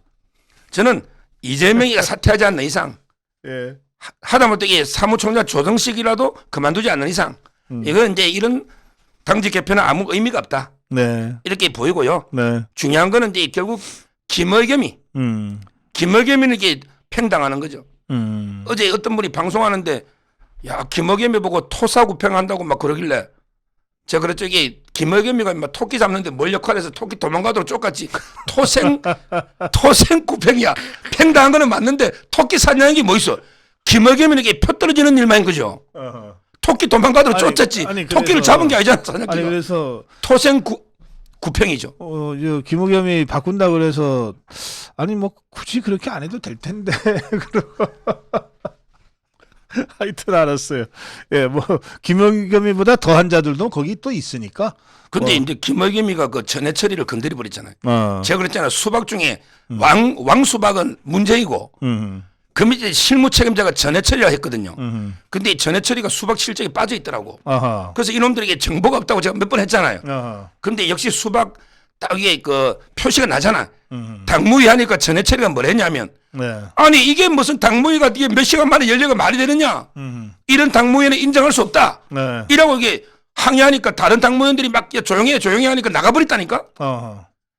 저는 이재명이가 사퇴하지 않는 이상, 예. 하다못해 이게 사무총장 조정식이라도 그만두지 않는 이상, 이건 이제 이런 당직 개편은 아무 의미가 없다. 네. 이렇게 보이고요. 네. 중요한 거는 이제 결국 김의겸이 김의겸이는 이게 팽당하는 거죠. 어제 어떤 분이 방송하는데 야 김의겸이 보고 토사구팽한다고 막 그러길래 제가 그랬죠. 이게 김의겸이가 막 토끼 잡는데 뭘 역할해서 토끼 도망가도록 쫓같이 토생구팽이야. 팽당한 거는 맞는데 토끼 사냥한 게 뭐 있어. 김의겸이는 이게 표 떨어지는 일만인 거죠. 토끼 도망가도록 쫓았지. 토끼를 잡은 게 아니잖아. 사냥기가. 아니 그래서 토생구팽이죠. 김의겸이 바꾼다 그래서 아니 뭐 굳이 그렇게 안 해도 될 텐데 그러고 하여튼 알았어요. 예, 뭐 김의겸이보다 더한 자들도 거기 또 있으니까. 근데 이제 김의겸이가 그 전해처리를 건드려 버렸잖아요. 제가 그랬잖아요. 수박 중에 왕수박은 문제이고 그 밑에 실무 책임자가 전해처리라 했거든요. 근데 전해처리가 수박 실적이 빠져 있더라고. 그래서 이놈들에게 정보가 없다고 제가 몇 번 했잖아요. 근데 역시 수박 딱 이게 그 표시가 나잖아. 당무위 하니까 전해처리가 뭘 했냐면 네. 아니 이게 무슨 당무위가 이게 몇 시간 만에 열려가 말이 되느냐. 이런 당무위는 인정할 수 없다. 네. 이라고 이게 항의하니까 다른 당무위원들이 막 조용히 하니까 나가버렸다니까.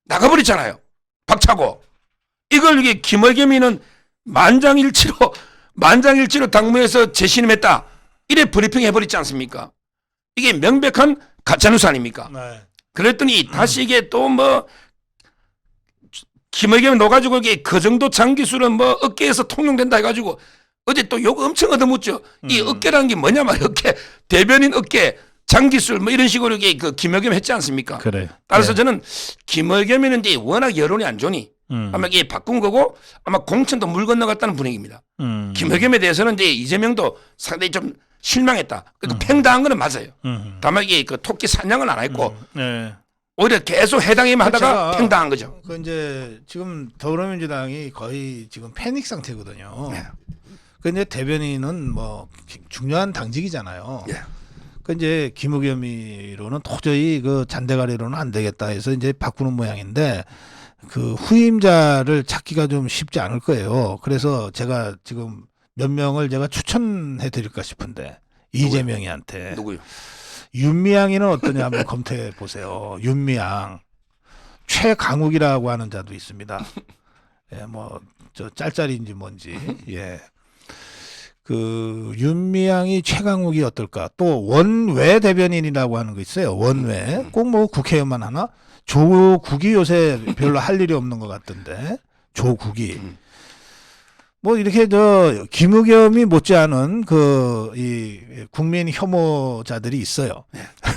나가버렸잖아요. 박차고. 이걸 이게 김의겸이는 만장일치로 당무에서 재신임했다. 이래 브리핑 해버리지 않습니까? 이게 명백한 가짜뉴스 아닙니까? 네. 그랬더니 다시 이게 또 뭐 김의겸이 넣어가지고 이게 그 정도 장기술은 뭐 어깨에서 통용된다 해가지고 어제 또 욕 엄청 얻어묻죠. 이 어깨라는 게 뭐냐 말이야. 어깨 대변인 어깨 장기술 뭐 이런 식으로 이게 그 김의겸 했지 않습니까? 그래. 따라서 저는 김의겸이는 이제 워낙 여론이 안 좋으니 아마 이게 바꾼 거고 아마 공천도 물 건너갔다는 분위기입니다. 김의겸에 대해서는 이제 이재명도 상당히 좀 실망했다. 그러니까 팽당한 거는 맞아요. 다만 이게 그 토끼 사냥은 안 했고 네. 오히려 계속 해당에만 하다가 제가 팽당한 거죠. 그 이제 지금 더불어민주당이 거의 지금 패닉 상태거든요. 네. 그 이제 대변인은 뭐 중요한 당직이잖아요. 예. 그 이제 김의겸이로는 도저히 그 잔대가리로는 안 되겠다 해서 이제 바꾸는 모양인데 그 후임자를 찾기가 좀 쉽지 않을 거예요. 그래서 제가 지금 몇 명을 제가 추천해 드릴까 싶은데 이재명이한테 누구요? 윤미향이는 어떠냐 한번 검토해 보세요. 윤미향, 최강욱이라고 하는 자도 있습니다. 예, 뭐 저 짤짤인지 뭔지. 예. 그 윤미향이 최강욱이 어떨까? 또 원외 대변인이라고 하는 거 있어요. 원외. 꼭 뭐 국회의원만 하나? 조국이 요새 별로 할 일이 없는 것 같던데. 조국이. 뭐 이렇게 저 김의겸이 못지않은 그 이 국민 혐오자들이 있어요.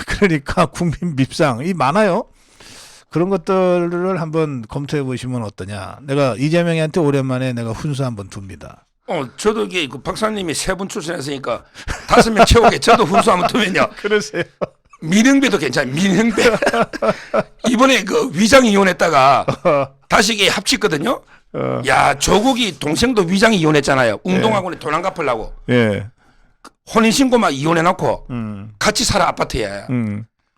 그러니까 국민 밉상이 많아요. 그런 것들을 한번 검토해 보시면 어떠냐. 내가 이재명한테 오랜만에 내가 훈수 한번 둡니다. 저도 이게 그 박사님이 세 분 출연했으니까 5명 채우게 저도 훈수 한번 두면요. 그러세요. 민흥배도 괜찮아요. 민흥배. 이번에 그 위장 이혼했다가 다시 이게 합치거든요. 야, 조국이 동생도 위장 이혼했잖아요. 웅동학원에 돈 안 갚으려고. 예. 혼인신고만 이혼해놓고 같이 살아 아파트에.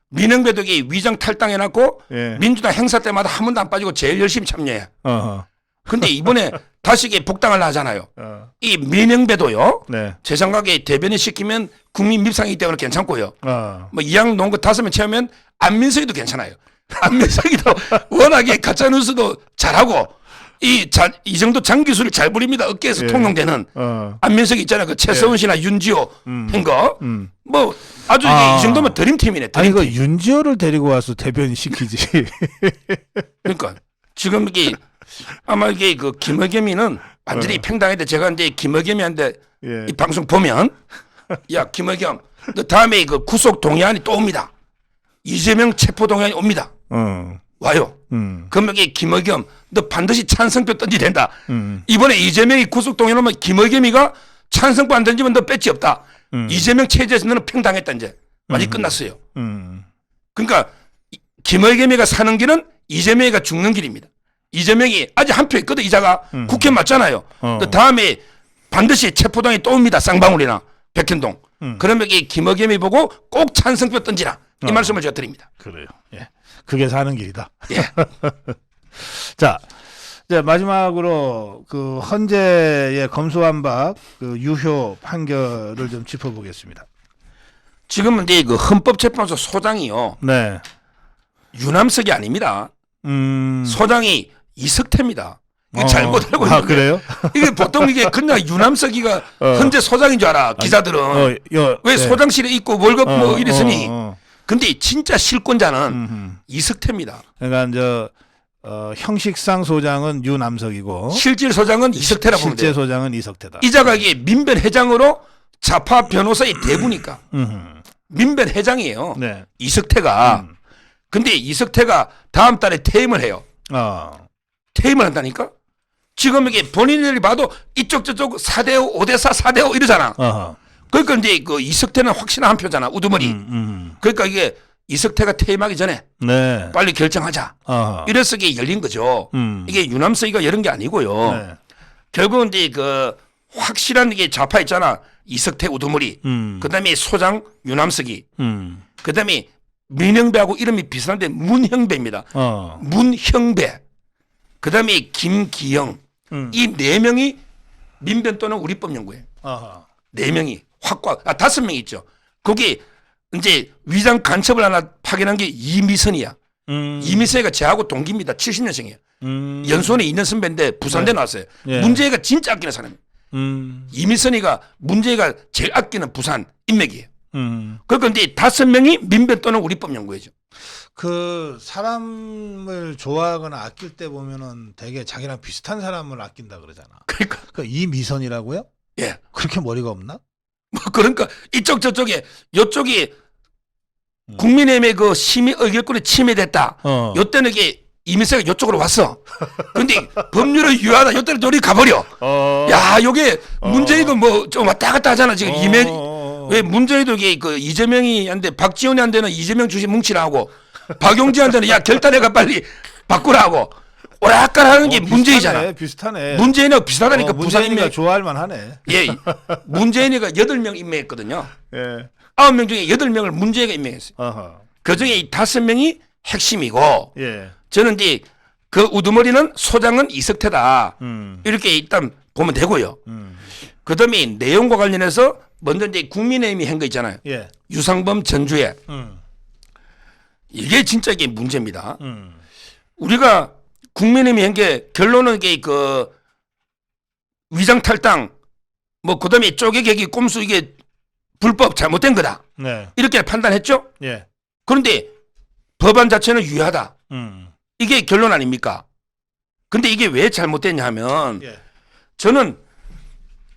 민흥배도 이게 위장 탈당해놨고 예. 민주당 행사 때마다 한 번도 안 빠지고 제일 열심히 참여해. 어허. 근데 이번에 다시 이게 복당을 하잖아요. 어. 이 민흥배도요. 네. 제 생각에 대변인 시키면 국민 밉상이기 때문에 괜찮고요. 어. 뭐 이양 농구 5명 채우면 안민석이도 괜찮아요. 안민석이도 워낙에 가짜뉴스도 잘하고 이 정도 장기술을 잘 부립니다. 어깨에서 예. 통용되는 안민석 있잖아요. 그 최서원 씨나 윤지호 한 거. 뭐 아주 이게 이 정도면 드림팀이네. 아니 드림팀. 그 윤지호를 데리고 와서 대변인 시키지. 그러니까 지금 이게 아마 이게 그 김의겸이는 완전히 팽당했는데 제가 이제 김의겸이한테 예. 이 방송 보면 야 김의겸 너 다음에 그 구속 동의안이 또 옵니다. 이재명 체포 동의안이 옵니다. 와요. 그러면 이게 김의겸 너 반드시 찬성표 던져야 된다. 이번에 이재명이 구속 동의안 오면 김의겸이가 찬성표 안 던지면 너 배지 없다. 이재명 체제에서 너는 팽당했다 이제. 완전히 끝났어요. 그러니까 김의겸이가 사는 길은 이재명이가 죽는 길입니다. 이재명이 아직 한 표 있거든. 이자가 국회 맞잖아요. 그 다음에 반드시 체포동이 또 옵니다. 쌍방울이나 백현동. 그러면 이 김의겸이 보고 꼭 찬성표 던지라. 이 말씀을 제가 드립니다. 그래요. 예. 그게 사는 길이다. 예. 자, 이제 마지막으로 그 헌재의 검수완박 그 유효 판결을 좀 짚어보겠습니다. 지금은 이제 그 헌법재판소 소장이요. 네. 유남석이 아닙니다. 소장이 이석태입니다. 이거 잘못 알고 있는데. 그래요? 이게 보통 이게 그냥 유남석이가 헌재 소장인 줄 알아. 기자들은. 왜 소장실에 있고 월급 뭐 이랬으니. 근데 진짜 실권자는 이석태입니다. 그러니까 이제 형식상 소장은 유남석이고 실질 소장은 이석태라 보면 실제 돼요. 소장은 이석태다. 이자가 이게 민변 회장으로 좌파 변호사의 대부니까 민변 회장이에요. 네. 이석태가. 근데 이석태가 다음 달에 퇴임을 해요. 퇴임을 한다니까? 지금 이게 본인들이 봐도 이쪽 저쪽 4대5, 5대4, 4대5 이러잖아. 그러니까 이제 그 이석태는 확실한 한 표잖아. 우두머리. 그러니까 이게 이석태가 퇴임하기 전에 네. 빨리 결정하자. 이래서 이게 열린 거죠. 이게 유남석이가 열은 게 아니고요. 네. 결국은 이제 그 확실한 이게 좌파 있잖아. 이석태 우두머리. 그다음에 소장 유남석이. 그다음에 민형배하고 이름이 비슷한데 문형배입니다. 문형배. 그다음에 김기영. 이 4명이 민변 또는 우리법연구회. 4명이 확과 5명 있죠. 거기 이제 위장 간첩을 하나 파견한 게 이미선이야. 이미선이가 저하고 동기입니다. 70년생이에요. 연수원에 2년 선배인데 부산대 나왔어요. 예. 문재희가 진짜 아끼는 사람이에요. 이미선이가 문재희가 제일 아끼는 부산 인맥이에요. 그러니까 이제 5명이 민변 또는 우리법 연구회죠. 그 사람을 좋아하거나 아낄 때 보면은 되게 자기랑 비슷한 사람을 아낀다 그러잖아. 그러니까 이미선이라고요? 예. 그렇게 머리가 없나? 뭐 그러니까 이쪽 저쪽에 요쪽이 국민의힘의 그 심의 의결권이 침해됐다. 요때는 이게 이민세가 요쪽으로 왔어. 근데 법률을 유하다. 요때는 저리 가버려. 야, 요게 문재인도 뭐 좀 왔다 갔다 하잖아. 지금 왜 문재인도 이게 그 이재명이 안 돼. 박지원이 안 되는 이재명 주식 뭉치라고. 박용진한테는 야 결단해가 빨리 바꾸라고. 오락가락하는 게 문재인이잖아. 비슷하네. 문재인하고 비슷하다니까 부산 문재인이가 임명. 좋아할 만하네. 예, 문재인이가 8명 임명했거든요. 예. 9명 중에 8명을 문재인가 임명했어요. 어허. 그 중에 이 5명이 핵심이고 예. 저는 이제 그 우두머리는 소장은 이석태다. 이렇게 일단 보면 되고요. 그다음에 내용과 관련해서 먼저 이제 국민의힘이 한 거 있잖아요. 예. 유상범 전주에 이게 진짜 이게 문제입니다. 음. 우리가 국민의힘이 한 게 결론은 이게 그 위장 탈당 뭐 그다음에 쪼개개기 꼼수 이게 불법 잘못된 거다. 네. 이렇게 판단했죠. 예. 그런데 법안 자체는 유효하다. 이게 결론 아닙니까? 근데 이게 왜 잘못됐냐 하면 예. 저는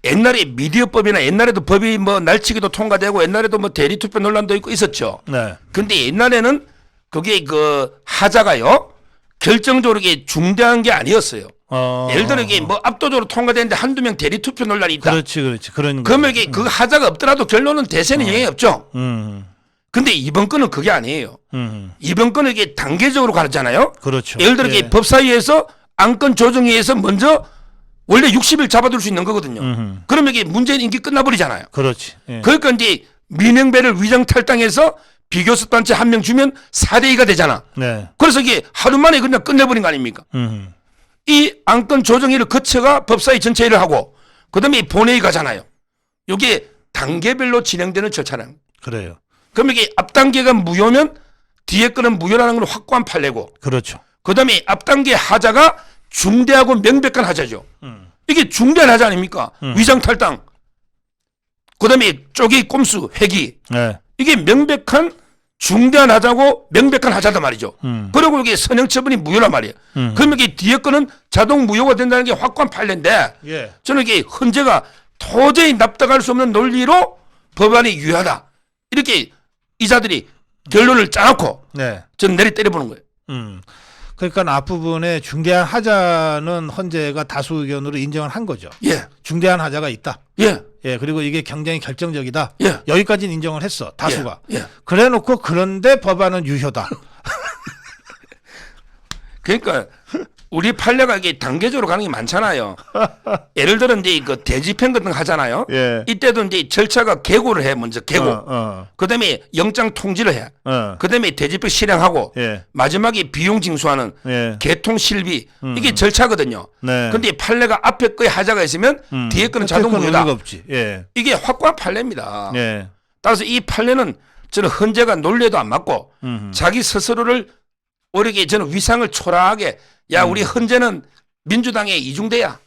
옛날에 미디어법이나 옛날에도 법이 뭐 날치기도 통과되고 옛날에도 뭐 대리투표 논란도 있고 있었죠. 네. 근데 옛날에는 그게 그 하자가요 결정적으로 이게 중대한 게 아니었어요. 예를 들어 이게 뭐 압도적으로 통과되는데 한두 명 대리투표 논란이 있다. 그렇지. 그런 거. 그러면 이게 그 하자가 없더라도 결론은 대세는 영향이 없죠. 음. 근데 이번 건은 그게 아니에요. 이번 건은 이게 단계적으로 가잖아요. 그렇죠. 예를 들어 예. 이게 법사위에서 안건 조정위에서 먼저 원래 60일 잡아둘 수 있는 거거든요. 그러면 이게 문재인 임기 끝나버리잖아요. 그렇지. 예. 그러니까 이제 민영배를 위장 탈당해서 비교섭 단체 한 명 주면 4대2가 되잖아. 네. 그래서 이게 하루 만에 그냥 끝내버린 거 아닙니까? 이 안건 조정위를 거쳐가 법사위 전체 일을 하고 그다음에 본회의 가잖아요. 이게 단계별로 진행되는 절차는. 그래요. 그러면 이게 앞 단계가 무효면 뒤에 거는 무효라는 걸 확고한 판례고. 그렇죠. 그다음에 앞 단계 하자가 중대하고 명백한 하자죠. 이게 중대한 하자 아닙니까? 위장 탈당. 그다음에 쪼개 꼼수 회기. 네. 이게 명백한 중대한 하자고 명백한 하자단 말이죠. 그리고 이게 선형 처분이 무효란 말이에요. 그러면 이게 뒤에 거는 자동 무효가 된다는 게 확고한 판례인데 예. 저는 이게 헌재가 도저히 납득할 수 없는 논리로 법안이 유효하다. 이렇게 이자들이 결론을 짜놓고 네. 저는 내리 때려보는 거예요. 그러니까 앞부분에 중대한 하자는 헌재가 다수 의견으로 인정을 한 거죠. 예, 중대한 하자가 있다. 예, 예, 그리고 이게 굉장히 결정적이다. 예. 여기까지는 인정을 했어. 다수가. 예, 예. 그래놓고 그런데 법안은 유효다. 그러니까 우리 판례가 이게 단계적으로 가는 게 많잖아요. 예를 들어 이제 그 대집행 같은 거 하잖아요. 예. 이때도 이제 절차가 개고를 해 먼저 개고. 그다음에 영장 통지를 해. 그다음에 대집행 실행하고 예. 마지막에 비용 징수하는 예. 개통 실비 이게 절차거든요. 네. 근데 판례가 앞에 거에 하자가 있으면 뒤에 거는 자동 무효다. 의미가 없지. 예. 이게 확고한 판례입니다. 예. 따라서 이 판례는 저는 헌재가 논리에도 안 맞고 자기 스스로를 오히려 저는 위상을 초라하게 야 우리 헌재는 민주당의 이중대야.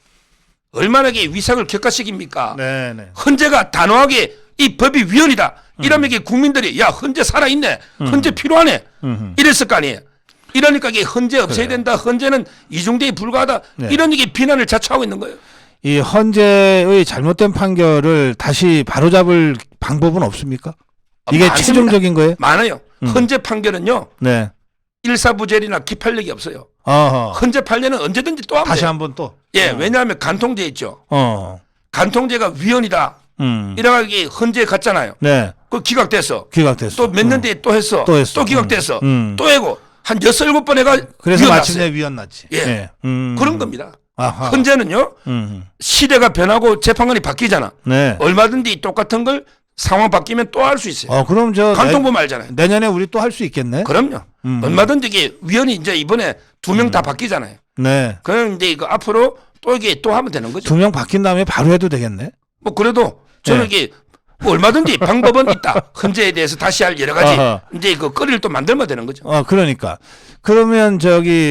얼마나 이게 위상을 격화시킵니까? 네, 네. 헌재가 단호하게 이 법이 위헌이다. 이러면 이게 국민들이 야 헌재 살아있네. 헌재 필요하네. 이랬을 거 아니에요. 이러니까 이게 헌재 없애야 그래요. 된다. 헌재는 이중대에 불과하다. 네. 이런 이게 비난을 자초하고 있는 거예요. 이 헌재의 잘못된 판결을 다시 바로잡을 방법은 없습니까? 이게 많습니다. 최종적인 거예요? 많아요. 헌재 판결은요. 네. 일사부재리나 기판력이 없어요. 어허. 헌재 판례는 언제든지 또 하면 다시 돼요. 한번 또. 예, 왜냐하면 간통죄 있죠. 어. 간통죄가 위헌이다. 이래가지고 헌재에 갔잖아요. 네. 그 기각됐어. 기각됐어. 또 몇 년 뒤에 또 했어. 또 했어. 기각됐어. 음. 또 해고 한 6, 7번 해가 그래서 위헌 마침내 났어요. 위헌 났지. 예. 그런 겁니다. 아하. 헌재는요. 시대가 변하고 재판관이 바뀌잖아. 네. 얼마든지 똑같은 걸 상황 바뀌면 또 할 수 있어요. 그럼 저 간통 보면 알잖아요. 내년에 우리 또 할 수 있겠네. 그럼요. 얼마든지 이게 위원이 이제 이번에 2명 다 바뀌잖아요. 네. 그럼 이제 이거 앞으로 또 이게 또 하면 되는 거죠. 2명 바뀐 다음에 바로 해도 되겠네. 뭐 그래도 저는 네. 이게 뭐 얼마든지 방법은 있다. 헌재에 대해서 다시 할 여러 가지 아하. 이제 그 거리를 또 만들면 되는 거죠. 그러니까. 그러면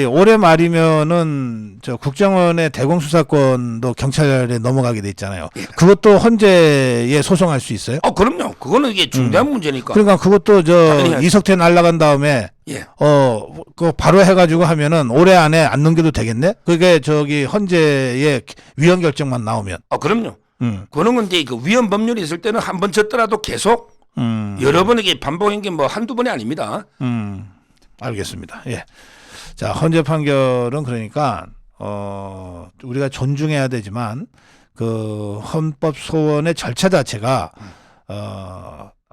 올해 말이면은 국정원의 대공수사권도 경찰에 넘어가게 돼 있잖아요. 그것도 헌재에 소송할 수 있어요? 그럼요. 그거는 이게 중대한 문제니까. 그러니까 그것도 당연히 하죠. 이석태 날라간 다음에 예. 그 바로 해가지고 하면은 올해 안에 안 넘겨도 되겠네? 그게 헌재의 위헌 결정만 나오면. 그럼요. 음. 그런 건데 그 위헌 법률이 있을 때는 한 번 졌더라도 계속 여러 번에게 반복한 게 뭐 한두 번이 아닙니다. 알겠습니다. 예. 자, 헌재 판결은 그러니까 우리가 존중해야 되지만 그 헌법 소원의 절차 자체가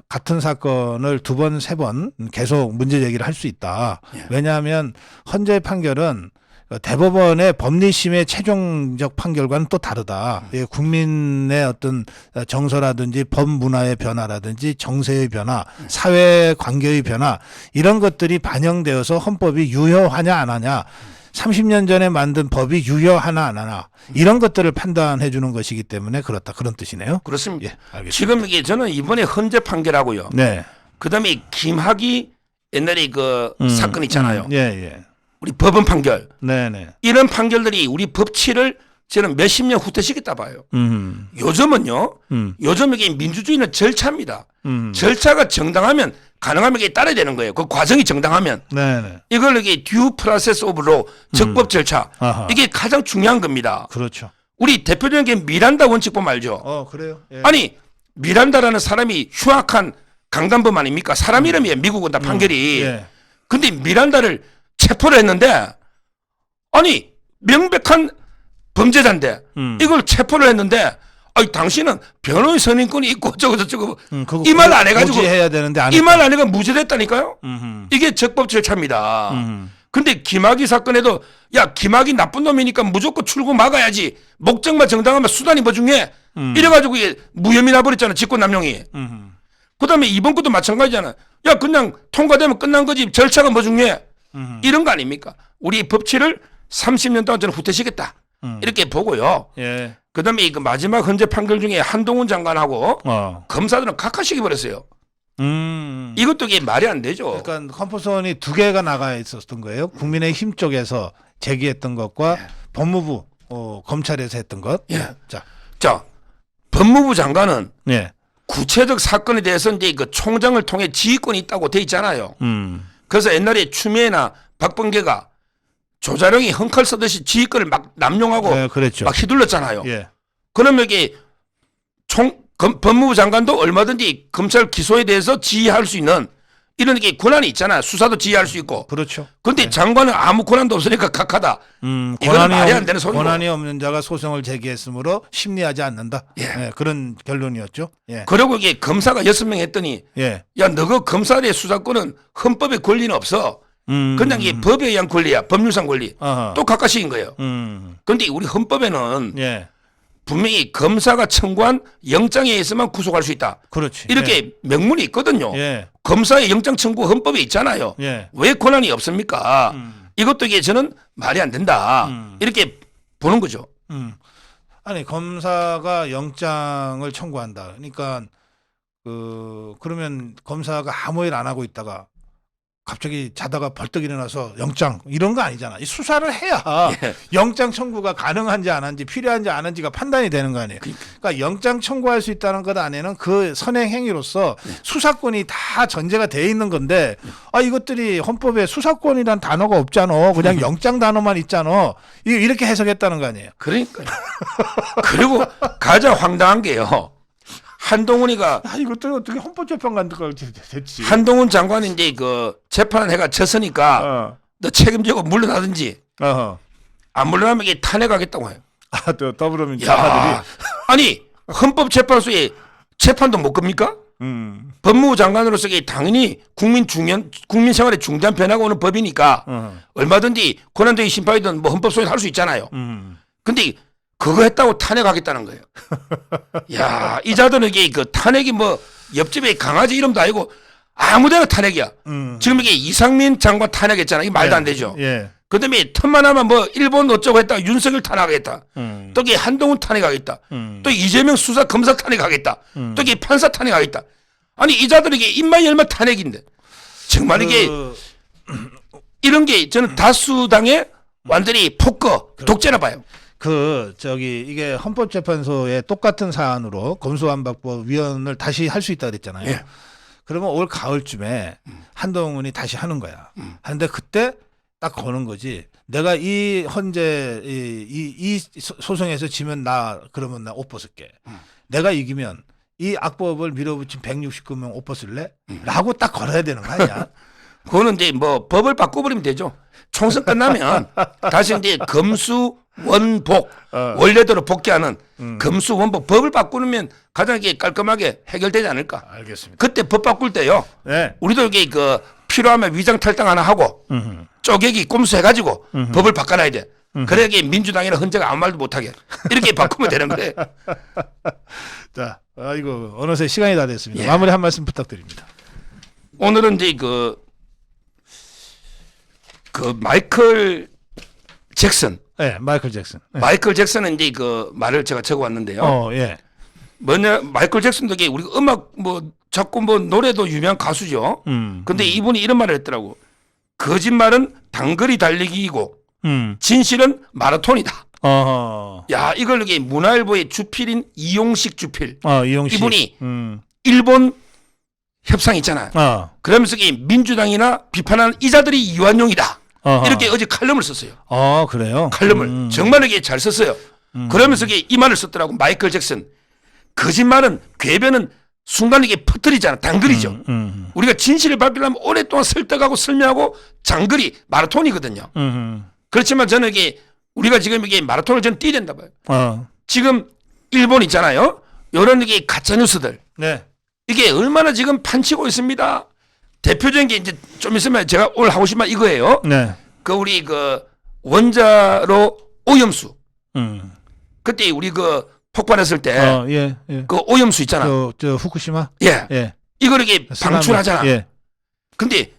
같은 사건을 두 번, 세 번 계속 문제 제기를 할 수 있다. 예. 왜냐하면 헌재 판결은 대법원의 법리심의 최종적 판결과는 또 다르다. 예, 국민의 어떤 정서라든지 법 문화의 변화라든지 정세의 변화, 사회 관계의 변화 이런 것들이 반영되어서 헌법이 유효하냐 안 하냐 30년 전에 만든 법이 유효하나 안 하나 이런 것들을 판단해 주는 것이기 때문에 그렇다. 그런 뜻이네요. 그렇습니다. 예, 알겠습니다. 지금 이게 저는 이번에 헌재 판결하고요. 네. 그다음에 김학의 옛날에 그 사건 있잖아요. 예, 예. 우리 법원 판결. 네네. 이런 판결들이 우리 법치를 저는 몇십 년 후퇴시켰다 봐요. 요즘은요. 요즘 이게 민주주의는 절차입니다. 절차가 정당하면 가능하면 이게 따라야 되는 거예요. 그 과정이 정당하면. 네네. 이걸 이게 듀 프로세스 오브 로 적법 절차. 아하. 이게 가장 중요한 겁니다. 그렇죠. 우리 대표적인 게 미란다 원칙 보면 알죠. 그래요. 예. 아니 미란다라는 사람이 흉악한 강간범 아닙니까? 사람 이름이에요. 미국은 다 판결이. 예. 근데 미란다를 체포를 했는데 아니 명백한 범죄자인데 이걸 체포를 했는데 아니 당신은 변호인 선임권이 있고 저거 이 말 안 해가지고 해야 되는데 안 이 말 안 해가 무죄됐다니까요. 이게 적법 절차입니다. 음. 근데 김학의 사건에도 야 김학의 나쁜 놈이니까 무조건 출구 막아야지 목적만 정당하면 수단이 뭐 중요해 이래가지고 이게 무혐의 나버렸잖아 직권남용이. 그다음에 이번 것도 마찬가지잖아. 야 그냥 통과되면 끝난 거지 절차가 뭐 중요해 이런 거 아닙니까? 우리 법치를 30년 동안 저는 후퇴시켰다 이렇게 보고요. 예. 그다음에 이 마지막 헌재 판결 중에 한동훈 장관하고 검사들은 각하시켜 버렸어요. 이것도 이게 말이 안 되죠. 그러니까 헌법소원이 두 개가 나가 있었던 거예요. 국민의힘 쪽에서 제기했던 것과 법무부 검찰에서 했던 것. 예. 자, 법무부 장관은 예. 구체적 사건에 대해서 이제 그 총장을 통해 지휘권이 있다고 돼 있잖아요. 그래서 옛날에 추미애나 박범계가 조자룡이 헝칼 쓰듯이 지휘권을 막 남용하고 네, 그랬죠. 막 휘둘렀잖아요. 예. 그러면 이게 법무부 장관도 얼마든지 검찰 기소에 대해서 지휘할 수 있는 이런 게 권한이 있잖아요. 수사도 지휘할 수 있고. 그렇죠. 그런데 장관은 아무 권한도 없으니까 각하다. 이건 말이 안 되는 소리고. 권한이 없는 자가 소송을 제기했으므로 심리하지 않는다. 예. 예, 그런 결론이었죠. 예. 그리고 이게 검사가 6명 했더니 예. 야 너가 검사의 수사권은 헌법에 권리는 없어. 그냥 이게 법에 의한 권리야. 법률상 권리. 아하. 또 각하식인 거예요. 그런데 우리 헌법에는 예. 분명히 검사가 청구한 영장에 의해서만 구속할 수 있다. 그렇지. 이렇게 명문이 있거든요. 예. 검사의 영장 청구 헌법에 있잖아요. 예. 왜 권한이 없습니까? 이것도 이게 저는 말이 안 된다. 이렇게 보는 거죠. 아니 검사가 영장을 청구한다. 그러니까 그러면 검사가 아무 일 안 하고 있다가 갑자기 자다가 벌떡 일어나서 영장 이런 거 아니잖아. 이 수사를 해야 예. 영장 청구가 가능한지 안 한지 필요한지 안 한지가 판단이 되는 거 아니에요. 그러니까 영장 청구할 수 있다는 것 안에는 그 선행 행위로서 수사권이 다 전제가 돼 있는 건데 이것들이 헌법에 수사권이란 단어가 없잖아. 그냥 영장 단어만 있잖아. 이렇게 해석했다는 거 아니에요. 그러니까요. 그리고 가장 황당한 게요. 한동훈이가 이것들이 어떻게 헌법재판관까지 됐지? 한동훈 장관이 이제 그 재판해가 졌으니까 너 책임지고 물러나든지 안 물러나면 이게 탄핵하겠다고 해요. 또 더불어민주당들이 아니 헌법재판소에 재판도 못 겁니까? 법무부 장관으로서 이게 당연히 국민 생활에 중대한 변화가 오는 법이니까 얼마든지 권한쟁의 심판이든 뭐 헌법소에 할 수 있잖아요. 근데 그거 했다고 탄핵하겠다는 거예요. 야, 이 자들은 이게 그 탄핵이 뭐 옆집에 강아지 이름도 아니고 아무데나 탄핵이야. 지금 이게 이상민 장관 탄핵했잖아. 이게 말도 안 되죠. 예. 그다음에 틈만 하면 뭐 일본 어쩌고 했다 윤석열 탄핵하겠다. 또 이게 한동훈 탄핵하겠다. 또 이재명 수사 검사 탄핵하겠다. 또 이게 판사 탄핵하겠다. 아니 이 자들에게 입만 열면 탄핵인데 정말 이게 이런 게 저는 다수당의 완전히 폭거 독재나 봐요. 이게 헌법재판소에 똑같은 사안으로 검수완박법 위원을 다시 할 수 있다 그랬잖아요. 예. 그러면 올 가을쯤에 한동훈이 다시 하는 거야. 하는데 그때 딱 거는 거지. 내가 이 헌재 이 소송에서 지면 그러면 나 옷 벗을게. 내가 이기면 이 악법을 밀어붙인 169명 옷 벗을래? 라고 딱 걸어야 되는 거 아니야? 그거는 이제 뭐 법을 바꿔버리면 되죠. 총선 끝나면 다시 이제 검수원복 원래대로 복귀하는 검수원복 법을 바꾸면 가장 이게 깔끔하게 해결되지 않을까. 알겠습니다. 그때 법 바꿀 때요. 네. 우리도 이게 그 필요하면 위장 탈당 하나 하고 쪼개기 꼼수 해가지고 법을 바꿔놔야 돼. 그래야 이게 민주당이나 헌재가 아무 말도 못하게 이렇게 바꾸면 되는 거래. 자, 이거 어느새 시간이 다 됐습니다. 예. 마무리 한 말씀 부탁드립니다. 오늘은 이제 그 마이클 잭슨. 네, 마이클 잭슨. 네. 마이클 잭슨은 이제 그 말을 제가 적어왔는데요. 예. 뭐냐, 마이클 잭슨도 이게 우리 음악 뭐 자꾸 뭐 노래도 유명한 가수죠. 근데 이분이 이런 말을 했더라고. 거짓말은 단거리 달리기이고 진실은 마라톤이다. 야, 이걸 이게 문화일보의 주필인 이용식 주필. 이용식. 이분이 일본 협상 있잖아요. 그러면서 이게 민주당이나 비판하는 이자들이 이완용이다. 이렇게 어제 칼럼을 썼어요. 그래요? 칼럼을 정말 이게 잘 썼어요. 그러면서 이게 이 말을 썼더라고. 마이클 잭슨. 거짓말은 궤변은 순간 이게 퍼뜨리잖아. 단거리죠. 우리가 진실을 밝히려면 오랫동안 설득하고 설명하고 장거리 마라톤이거든요. 그렇지만 저는 이게 우리가 지금 이게 마라톤을 저는 뛰어야 된다 봐요. 지금 일본 있잖아요. 이런 이게 가짜 뉴스들. 네. 이게 얼마나 지금 판치고 있습니다. 대표적인 게 이제 좀 있으면 제가 오늘 하고 싶은 말 이거예요. 네. 그 우리 그 원자로 오염수. 그때 우리 그 폭발했을 때 예, 예. 그 오염수 있잖아. 저 후쿠시마? 예. 예. 이걸 이렇게 방출하잖아. 예. 근데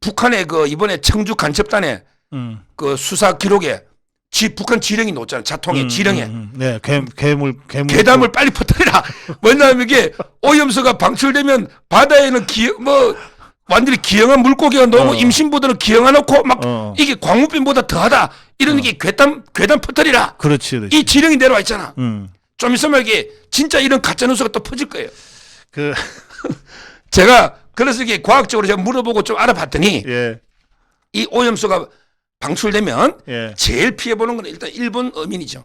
북한의 그 이번에 청주 간첩단의 그 수사 기록에 북한 지령이 놓잖아. 자통에 지령에. 네, 괴물. 괴담을 빨리 퍼뜨리라. 왜냐하면 이게 오염수가 방출되면 바다에는 완전히 기형한 물고기가 나오고 임신부들은 기형해놓고 막 이게 광우병보다 더하다. 이런 게 괴담 퍼뜨리라. 그렇지. 이 지령이 내려와 있잖아. 좀 있으면 이게 진짜 이런 가짜 뉴스가 또 퍼질 거예요. 제가 그래서 이게 과학적으로 제가 물어보고 좀 알아봤더니 예. 이 오염수가 방출되면 예. 제일 피해보는 건 일단 일본 어민이죠.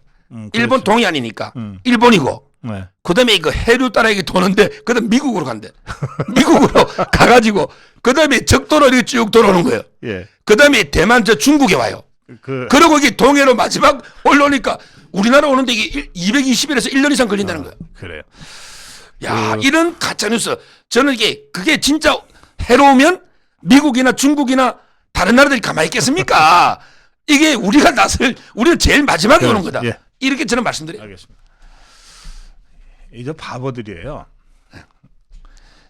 일본 그렇죠. 동해안이니까 일본이고 네. 그다음에 그 해류 따라 이게 도는데 그다음 미국으로 간대. 미국으로 가가지고 그다음에 적도로 이렇게 쭉 돌아오는 거예요. 예. 그다음에 대만 저 중국에 와요. 그리고 이게 동해로 마지막 올라오니까 우리나라 오는데 이게 220일에서 1년 이상 걸린다는 거예요. 그래요. 야, 이런 가짜 뉴스. 저는 그게 진짜 해로우면 미국이나 중국이나 다른 나라들이 가만히 있겠습니까? 이게 우리는 제일 마지막에 오는 거다. 예. 이렇게 저는 말씀드려요. 알겠습니다. 이제 바보들이에요.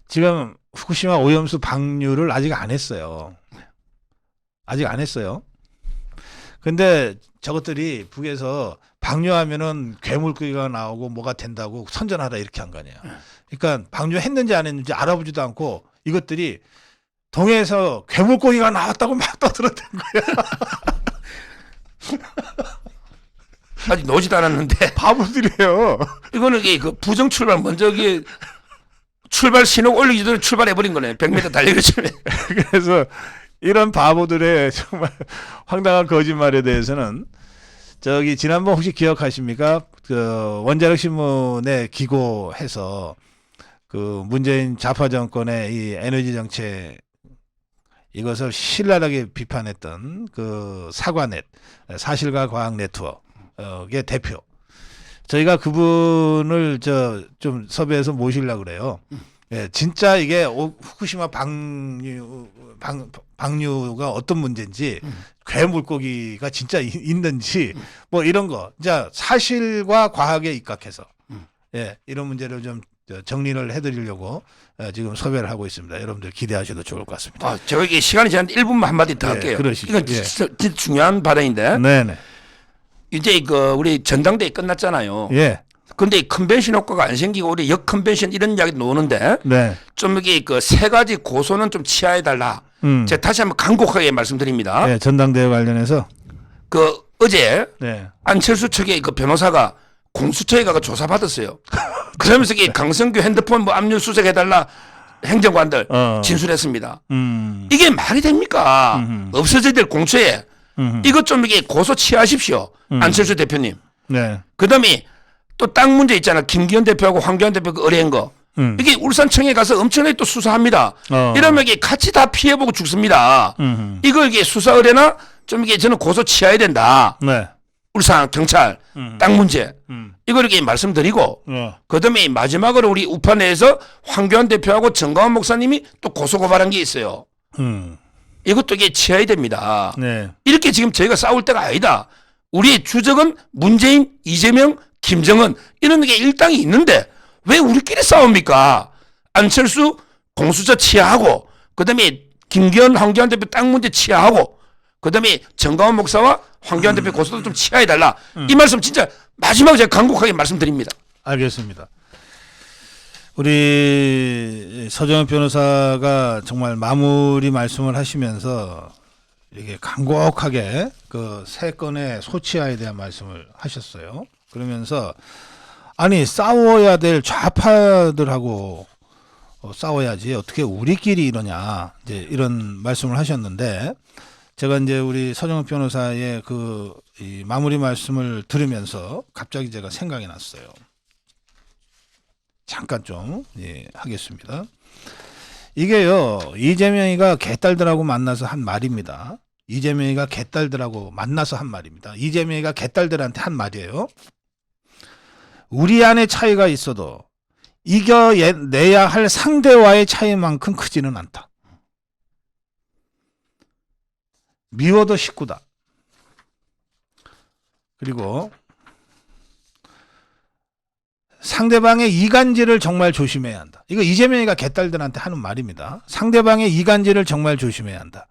지금 후쿠시마 오염수 방류를 아직 안 했어요. 아직 안 했어요. 근데 저것들이 북에서 방류하면은 괴물고기가 나오고 뭐가 된다고 선전하라 이렇게 한 거 아니에요. 그러니까 방류했는지 안 했는지 알아보지도 않고 이것들이 동해에서 괴물고기가 나왔다고 막 떠들었던 거야. 아직 나오지도 않았는데. 바보들이에요. 이거는 그 부정 출발 먼저 출발 신호 올리기 전에 출발해버린 거네. 100m 달리기 전에. 그래서 이런 바보들의 정말 황당한 거짓말에 대해서는 지난번 혹시 기억하십니까? 그 원자력 신문에 기고해서 그 문재인 좌파 정권의 이 에너지 정책 이것을 신랄하게 비판했던 그 사과넷 사실과 과학 네트워크의 대표. 저희가 그분을 좀 섭외해서 모시려고 그래요. 예, 진짜 이게 후쿠시마 방류가 어떤 문제인지 괴물고기가 진짜 있는지 뭐 이런 거. 자, 사실과 과학에 입각해서 예, 이런 문제를 좀 정리를 해드리려고 지금 섭외를 하고 있습니다. 여러분들 기대하셔도 좋을 것 같습니다. 아, 제가 이게 시간이 지났는데 1분만 한마디 더 할게요. 그러시죠. 이건 진짜 중요한 발언인데 네네. 이제 우리 전당대회 끝났잖아요. 예. 근데 이 컨벤션 효과가 안 생기고 우리 역 컨벤션 이런 이야기 나오는데 네. 좀 이게 세 가지 고소는 좀 취하해 달라. 제가 다시 한번 간곡하게 말씀드립니다. 네, 전당대회 관련해서 어제 네. 안철수 측의 변호사가 공수처에 가서 조사받았어요. 그러면서 이 강성규 핸드폰 압류수색 해달라 행정관들 진술했습니다. 이게 말이 됩니까? 없어져야 될 공처에 이것 좀 이게 고소 취하십시오. 안철수 대표님. 네. 그다음에 또 땅 문제 있잖아. 김기현 대표하고 황교안 대표 의뢰한 거. 이게 울산청에 가서 엄청나게 또 수사합니다. 이러면 이게 같이 다 피해보고 죽습니다. 이걸 이게 수사 의뢰나 좀 이게 저는 고소 취해야 된다. 네. 울산 경찰 땅 문제 이걸 이렇게 말씀드리고 그다음에 마지막으로 우리 우파 내에서 황교안 대표하고 정광훈 목사님이 또 고소 고발한 게 있어요. 이것도 이게 취해야 됩니다. 네. 이렇게 지금 저희가 싸울 때가 아니다. 우리의 주적은 문재인, 이재명, 김정은 이런 게 일당이 있는데 왜 우리끼리 싸웁니까? 안철수 공수처 취하하고 그다음에 김기현, 황교안 대표 땅 문제 취하하고 그다음에 정광훈 목사와 황교안 대표 고소도 좀 취하해달라. 이 말씀 진짜 마지막으로 제가 간곡하게 말씀드립니다. 알겠습니다. 우리 서정훈 변호사가 정말 마무리 말씀을 하시면서 이게 간곡하게 세 건의 소치하에 대한 말씀을 하셨어요. 그러면서 아니 싸워야 될 좌파들하고 싸워야지 어떻게 우리끼리 이러냐 이제 이런 말씀을 하셨는데 제가 이제 우리 서정훈 변호사의 이 마무리 말씀을 들으면서 갑자기 제가 생각이 났어요. 잠깐 좀 하겠습니다. 이게요 이재명이가 개딸들하고 만나서 한 말입니다. 이재명이가 개딸들하고 만나서 한 말입니다. 이재명이가 개딸들한테 한 말이에요. 우리 안에 차이가 있어도 이겨내야 할 상대와의 차이만큼 크지는 않다. 미워도 식구다. 그리고 상대방의 이간질을 정말 조심해야 한다. 이거 이재명이가 개딸들한테 하는 말입니다. 상대방의 이간질을 정말 조심해야 한다.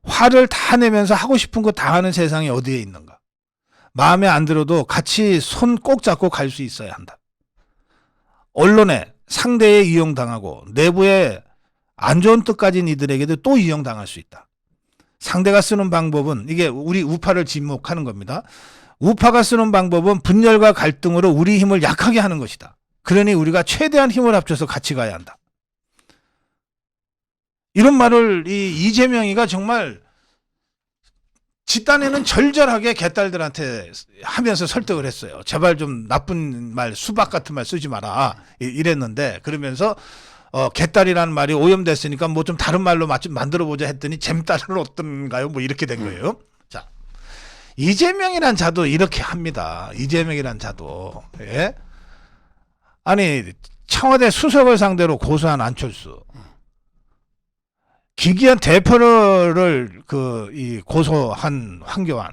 화를 다 내면서 하고 싶은 거 다 하는 세상이 어디에 있는가. 마음에 안 들어도 같이 손 꼭 잡고 갈 수 있어야 한다. 언론에 상대에 이용당하고 내부에 안 좋은 뜻 가진 이들에게도 또 이용당할 수 있다. 상대가 쓰는 방법은 이게 우리 우파를 지목하는 겁니다. 우파가 쓰는 방법은 분열과 갈등으로 우리 힘을 약하게 하는 것이다. 그러니 우리가 최대한 힘을 합쳐서 같이 가야 한다. 이런 말을 이재명이가 정말 집단에는 절절하게 개딸들한테 하면서 설득을 했어요. 제발 좀 나쁜 말, 수박 같은 말 쓰지 마라. 이랬는데 그러면서 개딸이라는 말이 오염됐으니까 뭐 좀 다른 말로 만들어보자 했더니 잼딸은 어떤가요? 뭐 이렇게 된 거예요. 자, 이재명이란 자도 이렇게 합니다. 이재명이란 자도. 예? 아니 청와대 수석을 상대로 고소한 안철수. 김기현 대표를 고소한 황교안,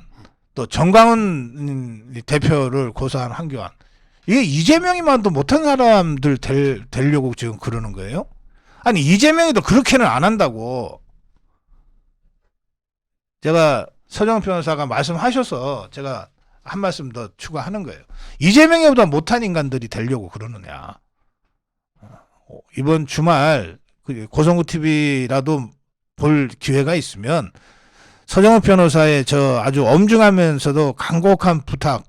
또 정광훈 대표를 고소한 황교안. 이게 이재명이만도 못한 사람들 되려고 지금 그러는 거예요? 아니 이재명이도 그렇게는 안 한다고. 제가 서정훈 변호사가 말씀하셔서 제가 한 말씀 더 추가하는 거예요. 이재명이보다 못한 인간들이 되려고 그러느냐. 이번 주말 고성구 TV라도 볼 기회가 있으면 서정훈 변호사의 저 아주 엄중하면서도 간곡한 부탁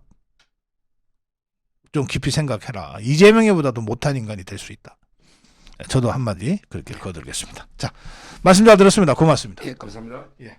좀 깊이 생각해라. 이재명이보다도 못한 인간이 될 수 있다. 저도 한마디 그렇게 거들겠습니다. 자, 말씀 잘 들었습니다. 고맙습니다. 예, 감사합니다. 예.